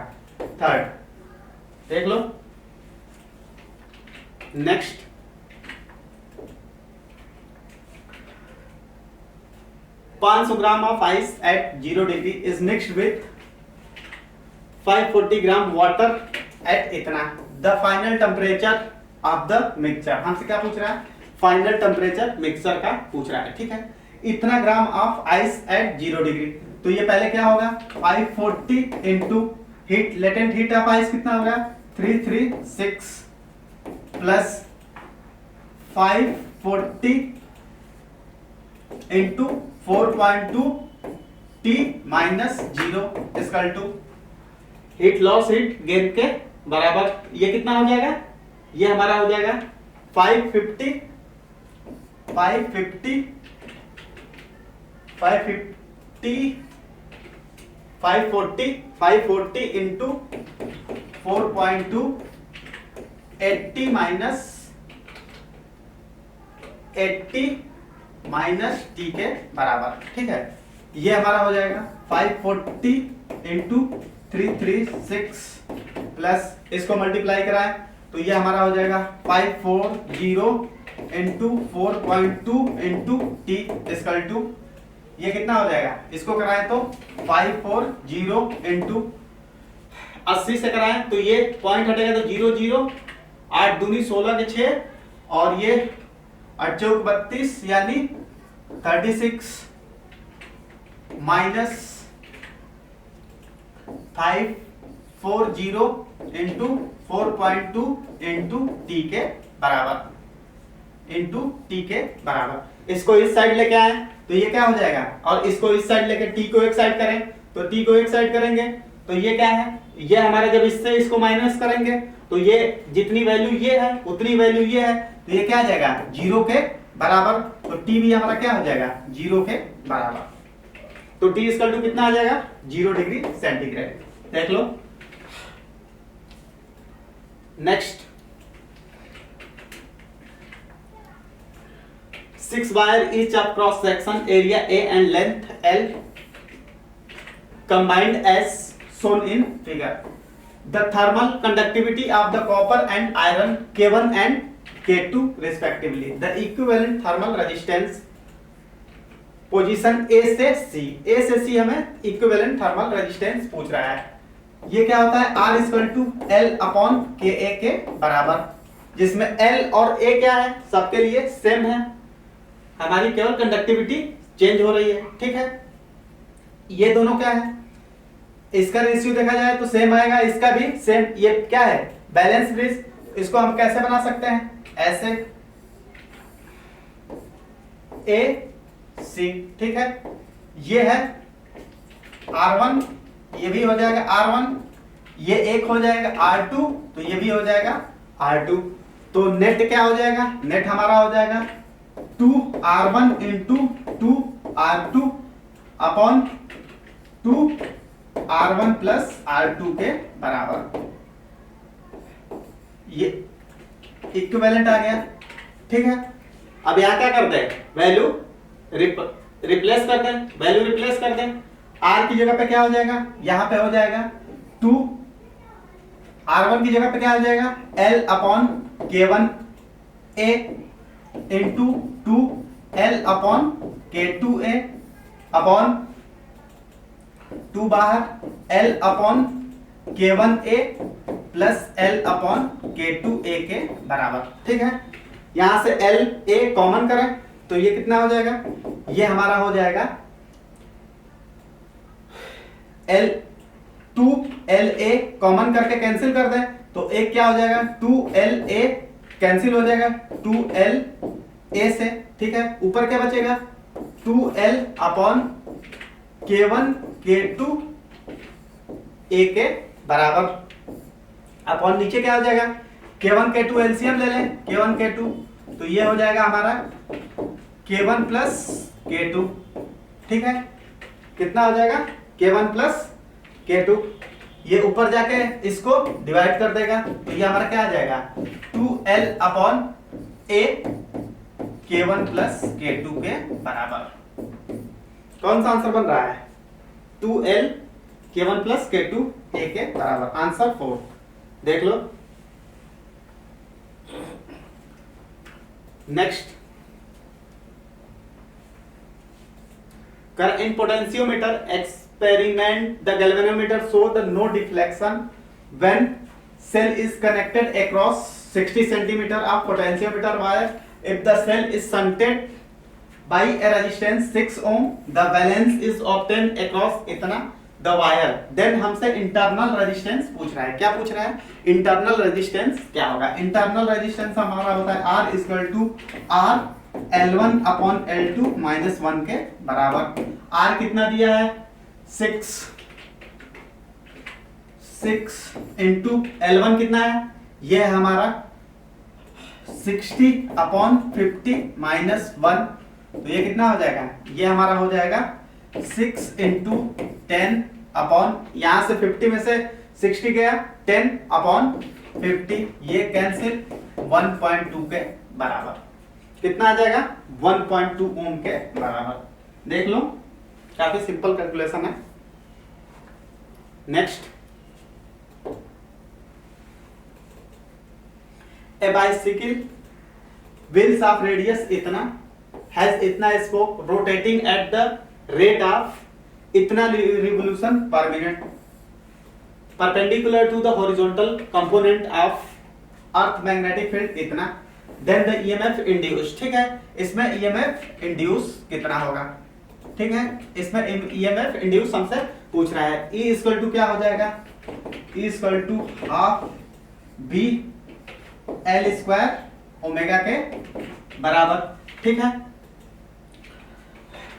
थर्ड, देख लो। Next, $500 gram of ice at 0 degree is mixed with 540 gram water at इतना। The final temperature of the mixture, हमसे क्या पूछ रहा है, फाइनल टेम्परेचर मिक्सचर का पूछ रहा है, ठीक है। इतना gram of ice at 0 degree, तो ये पहले क्या होगा 540 into heat, latent heat of ice कितना होगा 336 plus 540 into 4.2 T minus 0 equal to heat loss heat gain के बराबर। ये कितना हो जाएगा, ये हमारा हो जाएगा 550 540 इंटू 4.2 80 माइनस टी के बराबर, ठीक है। ये हमारा हो जाएगा 540 इंटू 336 प्लस इसको मल्टीप्लाई कराएं तो ये हमारा हो जाएगा 540 into 4.2 into T equal to, ये कितना हो जाएगा, इसको कराएं तो 540 इंटू 80 से कराएं तो ये पॉइंट हटेगा तो 0 0, 8 दूनी 16 के 6 और ये 8 चौक 32 यानी 36 माइनस 540 इंटू 4.2 इंटू टी के बराबर, इंटू टी के बराबर। इसको इस साइड लेके आए तो ये क्या हो जाएगा, और इसको इस साइड लेके टी को एक साइड करें तो टी को एक साइड करेंगे तो ये क्या है, ये हमारा जब इससे इसको माइनस करेंगे तो ये जितनी वैल्यू ये है उतनी वैल्यू ये है, तो ये क्या आ जाएगा 0 के बराबर, तो टी भी हमारा क्या हो जाएगा 0 के बराबर। तो टी इक्वल टू कितना आ जाएगा 0 डिग्री सेंटीग्रेड, देख लो। Next 6 wire each of cross section area A and length L combined as shown in figure. The thermal conductivity of the copper and iron K1 and K2 respectively. The equivalent thermal resistance position A से C, A से C हमें equivalent thermal resistance पूछ रहा है। ये क्या होता है R equal to L upon KA के बराबर, जिसमें L और A क्या है सबके लिए सेम है, हमारी केवल कंडक्टिविटी चेंज हो रही है, ठीक है। ये दोनों क्या है, इसका रेशियो देखा जाए तो सेम आएगा, इसका भी सेम, ये क्या है बैलेंस ब्रिज। इसको हम कैसे बना सकते हैं, ऐसे A C, ठीक है। ये है R1, ये भी हो जाएगा R1, ये एक हो जाएगा R2, तो ये भी हो जाएगा R2। तो नेट क्या हो जाएगा, नेट हमारा हो जाएगा 2R1 into 2R2 upon 2R1 plus R2 के बराबर। ये इक्विवेलेंट आ गया, ठीक है। अब यहाँ क्या करते हैं, वैल्यू रिप्लेस करते हैं, वैल्यू रिप्लेस करते हैं। R की जगह पे क्या हो जाएगा, यहाँ पे हो जाएगा 2, R1 की जगह पे क्या हो जाएगा L upon K1 A into 2 L upon K2 A upon 2 बाहर L upon K1 A plus L upon K2 A के बराबर, ठीक है। यहां से L A कॉमन करें तो ये कितना हो जाएगा, ये हमारा हो जाएगा L2LA कॉमन करके कैंसिल कर दें तो एक क्या हो जाएगा 2LA कैंसिल हो जाएगा 2LA से, ठीक है। ऊपर क्या बचेगा 2L upon K1 K2 A के बराबर, अपॉन नीचे क्या हो जाएगा K1 K2 एलसीएम ले लें, K1 K2 तो ये हो जाएगा हमारा K1 प्लस K2, ठीक है। कितना हो जाएगा K1 प्लस K2, ये ऊपर जाके इसको डिवाइड कर देगा तो ये हमारा क्या आ जाएगा 2L upon A K1 plus K2 के बराबर। कौन सा आंसर बन रहा है 2L K1 plus K2 A के बराबर, आंसर 4, देख लो। Next in potentiometer experiment the galvanometer show the no deflection when cell is connected across 60 centimeter of potentiometer wire. If the cell is shunted by a resistance 6 ohm, the balance is obtained across इतना the wire. Then हमसे internal resistance पूछ रहा है. क्या पूछ रहा है? Internal resistance क्या होगा? Internal resistance हमारा होता है R equal to R L1 upon L2 minus 1 के बराबर. R कितना दिया है? 6 इंटू L1 कितना है? यह है हमारा 60 अपॉन 50 माइनस 1. तो ये कितना हो जाएगा? ये हमारा हो जाएगा 6 इंटू 10 अपॉन, यहां से 50 में से 60 गया, 10 अपॉन 50, ये कैंसिल 1.2 के बराबर. कितना आ जाएगा? 1.2 ओम के बराबर. देख लो, काफी सिंपल कैलकुलेशन है. Next, a bicycle wheels of radius इतना हैज इतना spoke rotating at the rate of इतना revolution per minute perpendicular to the horizontal component of earth magnetic field इतना. Then the EMF induce. ठीक है, इसमें EMF induce कितना होगा? ठीक है, इसमें ईएमएफ इंड्यूस हमसे पूछ रहा है. E इक्वल टू क्या हो जाएगा? E equal to half B L square omega के बराबर. ठीक है,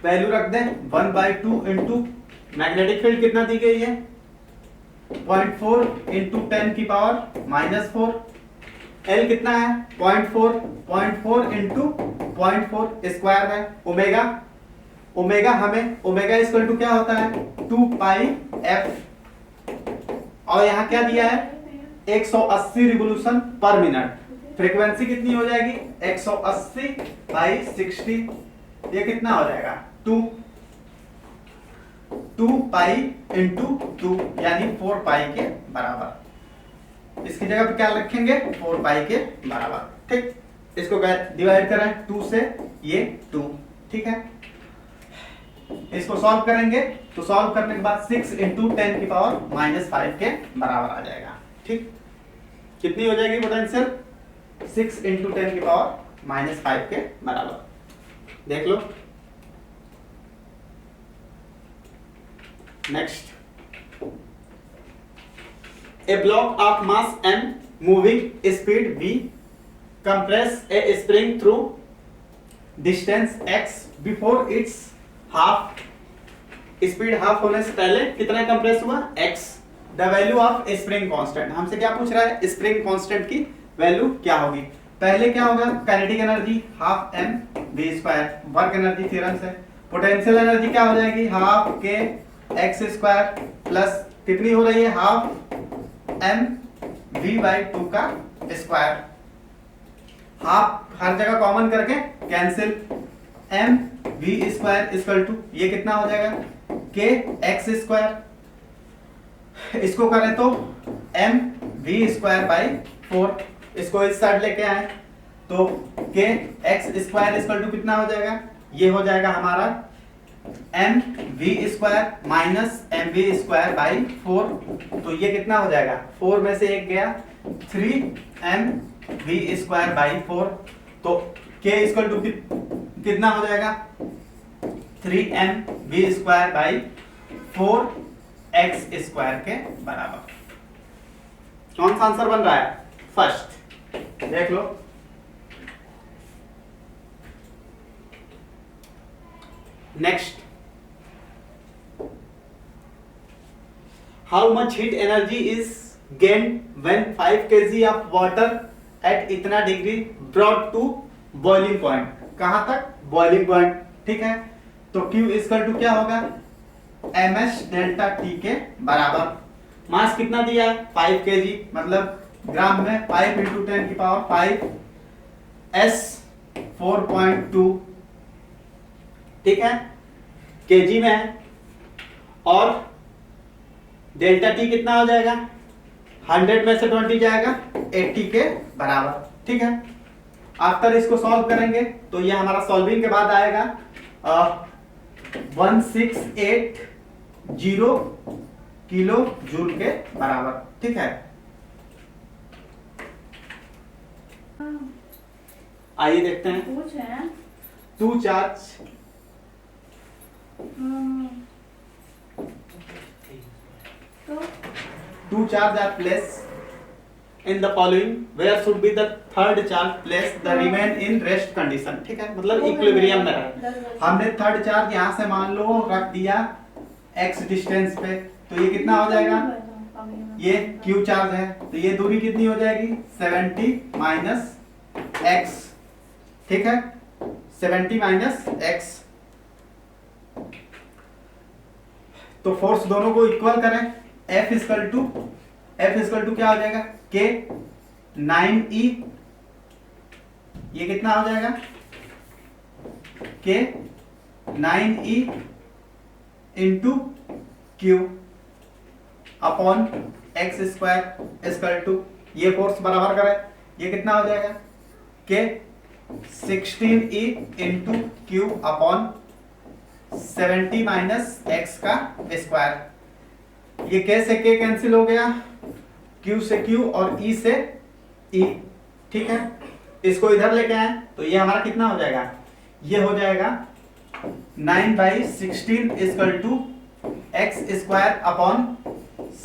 वैल्यू रख दें 1/2 इंटू मैग्नेटिक फील्ड कितना दी गई है? 0.4 इंटू 10 की पावर माइनस 4. L कितना है? 0.4 इंटू 0.4 स्क्वायर है. ओमेगा हमें ओमेगा इक्वल टू क्या होता है? 2 पाई f. और यहाँ क्या दिया है? 180 रिवोल्यूशन पर मिनट. फ्रीक्वेंसी कितनी हो जाएगी? 180 बाई 60. ये कितना हो जाएगा? 2 पाई इंटू 2 यानी 4 पाई के बराबर. इसकी जगह पे क्या रखेंगे? 4 पाई के बराबर. ठीक, इसको डिवाइड करें 2 से, ये 2. ठीक है, इसको सॉल्व करेंगे तो सॉल्व करने के बाद 6 इंटू 10 की पावर माइनस 5 के बराबर आ जाएगा. ठीक, कितनी हो जाएगी पोटेंशियल? 6 इंटू 10 की पावर माइनस 5 के बराबर. देख लो. Next, a block of mass m moving speed v compress a spring through distance x before its half. Speed half होने से पहले कितना कंप्रेस हुआ? x. The value of spring constant. हमसे क्या पूछ रहा है? स्प्रिंग कांस्टेंट की वैल्यू क्या होगी? पहले क्या होगा? Kinetic energy half m v square, work energy theorem से. पोटेंशियल एनर्जी क्या हो जाएगी? Half k x square plus कितनी हो रही है? हाफ m v/2 का स्क्वायर. हाफ हर जगह कॉमन करके cancel. m v square equal to ये कितना हो जाएगा? k x square. इसको करें तो m v स्क्वायर बाई 4. इसको इस साइड लेके आए तो k x square equal to कितना हो जाएगा? ये हो जाएगा हमारा m v square minus m v square by 4. तो ये कितना हो जाएगा? 4 में से एक गया, 3m v स्क्वायर बाई 4. तो k इक्वल टू कितना हो जाएगा? 3m v square by 4x square के बराबर. कौन सा आंसर बन रहा है? फर्स्ट. देख लो. Next, how much heat energy is gained when 5 kg of water at इतना degree brought to boiling point. कहां तक? boiling point. ठीक है, तो Q इक्वल टू क्या होगा? ms डेल्टा T के बराबर. मास कितना दिया है? 5 kg, मतलब ग्राम में 5 इंटू 10 की पावर 5 s 4.2. ठीक है, केजी में है. और डेल्टा टी कितना हो जाएगा? 100 में से 20 जाएगा, 80 के बराबर. ठीक है, आफ्टर इसको सॉल्व करेंगे तो ये हमारा सॉल्विंग के बाद आएगा 1680 किलो जूल के बराबर. ठीक है, आइए देखते हैं।
कुछ है
टू चार्ज
तो
two charge are placed in the following where should be the third charge placed the remain in rest condition। ठीक है, मतलब इक्विलिब्रियम में रहे। हमने थर्ड चार्ज यहाँ से मान लो रख दिया x डिस्टेंस पे, तो ये कितना हो जाएगा, ये q चार्ज है तो ये दूरी कितनी हो जाएगी 70 माइनस x। ठीक है, 70 माइनस x। तो फोर्स दोनों को इक्वल करें, F इक्वल टू क्या हो जाएगा K 9E, ये कितना हो जाएगा K 9E into Q upon X square equal to, ये फोर्स बराबर करें, ये कितना हो जाएगा K 16E into Q upon 70 minus X का स्क्वायर। ये K से K कैंसिल हो गया, Q से Q और E से E। ठीक है, इसको इधर लेके आए तो ये हमारा कितना हो जाएगा, ये हो जाएगा 9/16 equal to X square upon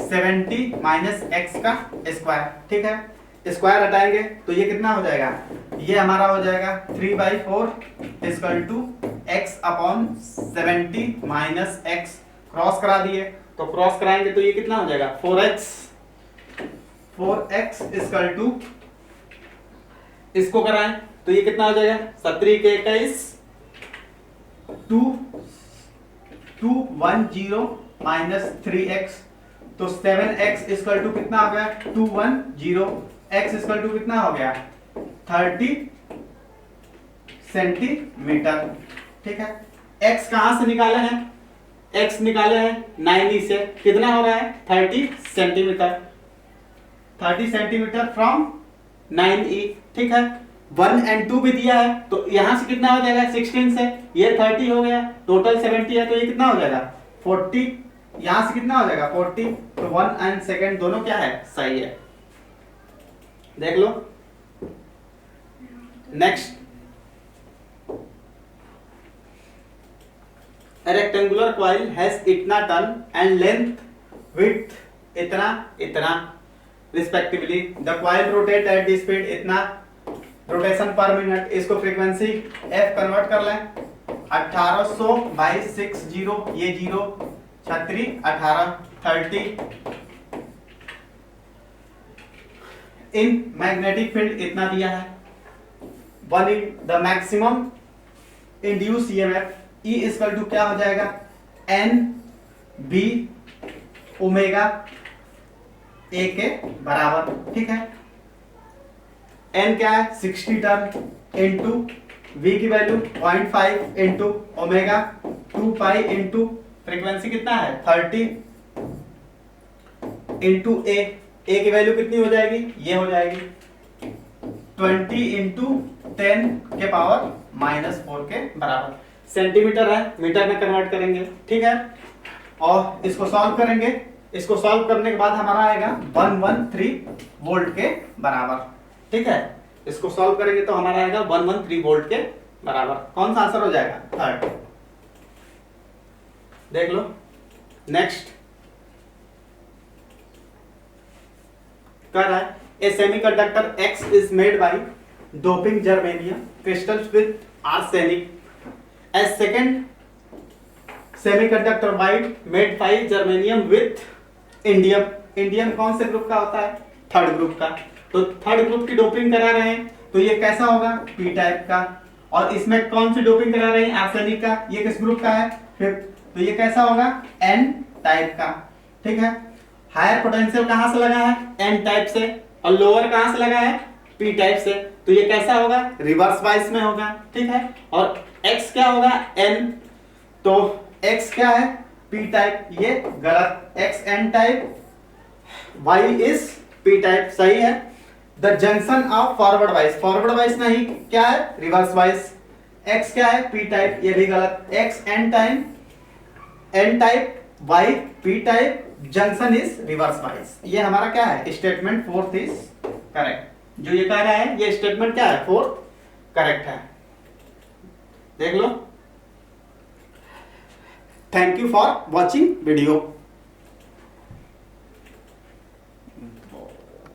70 minus X का स्क्वायर। ठीक है, स्क्वायर हटाएंगे तो ये कितना हो जाएगा, ये हमारा हो जाएगा 3/4 equal to X upon 70 minus X. Cross करा दिए तो क्रॉस कराएंगे तो ये कितना हो जाएगा 4x इक्वल टू, इसको कराएं तो ये कितना हो जाएगा 17 के 21 210 माइनस 3x, तो 7x इक्वल टू कितना हो गया 210, x इक्वल टू कितना हो गया 30 सेंटीमीटर। ठीक है, x कहां से निकाले हैं, x निकाले हैं 9e से, कितना हो रहा है 30 सेंटीमीटर, 30 सेंटीमीटर फ्रॉम 9e। ठीक है, 1 and 2 भी दिया है तो यहां से कितना हो जाएगा 16 से ये 30 हो गया, टोटल 70 है तो ये कितना हो जाएगा 40, यहां से कितना हो जाएगा 40, तो 1 and 2 दोनों क्या है सही है। देख लो next, A rectangular coil has इतना टर्न and length width इतना respectively. The coil rotate at the speed इतना रोटेशन पर मिनट, इसको फ्रीक्वेंसी f कन्वर्ट कर लें 1800/60, ये 0 36 18 30। इन मैग्नेटिक फील्ड इतना दिया है, one in the maximum induce EMF E equal to क्या हो जाएगा N B ओमेगा A के बराबर। ठीक है, N क्या है 60 टर्न इंटू V की value 0.5 into omega 2 pi into frequency कितना है 30 इंटू A की वैल्यू कितनी हो जाएगी, ये हो जाएगी 20 इंटू 10 के पावर -4 के बराबर। सेंटीमीटर है, मीटर में कन्वर्ट करेंगे। ठीक है, और इसको सॉल्व करेंगे, इसको सॉल्व करने के बाद हमारा आएगा 113 वोल्ट के बराबर। ठीक है, इसको सॉल्व करेंगे तो हमारा आएगा 113 वोल्ट के बराबर। कौन सा आंसर हो जाएगा थर्ड। देख लो नेक्स्ट, कर रहा है a semiconductor X is made by doping germanium crystals with arsenic as second semiconductor white made by germanium with indium। indium कौन से ग्रुप का होता है, थर्ड ग्रुप का, तो थर्ड ग्रुप की डोपिंग करा रहे हैं तो ये कैसा होगा p टाइप का, और इसमें कौन सी डोपिंग करा रहे हैं आर्सेनिक का, ये किस ग्रुप का है फिफ्थ, तो ये कैसा होगा n टाइप का। ठीक है, हायर पोटेंशियल कहां से लगा है n टाइप से, और लोअर कहां से लगा है p टाइप से, तो ये कैसा होगा रिवर्स वाइज में होगा। ठीक है, और x क्या होगा n, तो x क्या है p टाइप, ये गलत, x n type, y is p type सही है। The junction of forward wise नहीं, क्या है रिवर्स वाइज, x क्या है p टाइप, ये भी गलत, x n type y p type, junction is reverse wise. ये हमारा क्या है स्टेटमेंट फोर्थ इज करेक्ट। जो ये कह रहा है ये स्टेटमेंट क्या है फोर्थ करेक्ट है। देख लो। Thank you for watching video.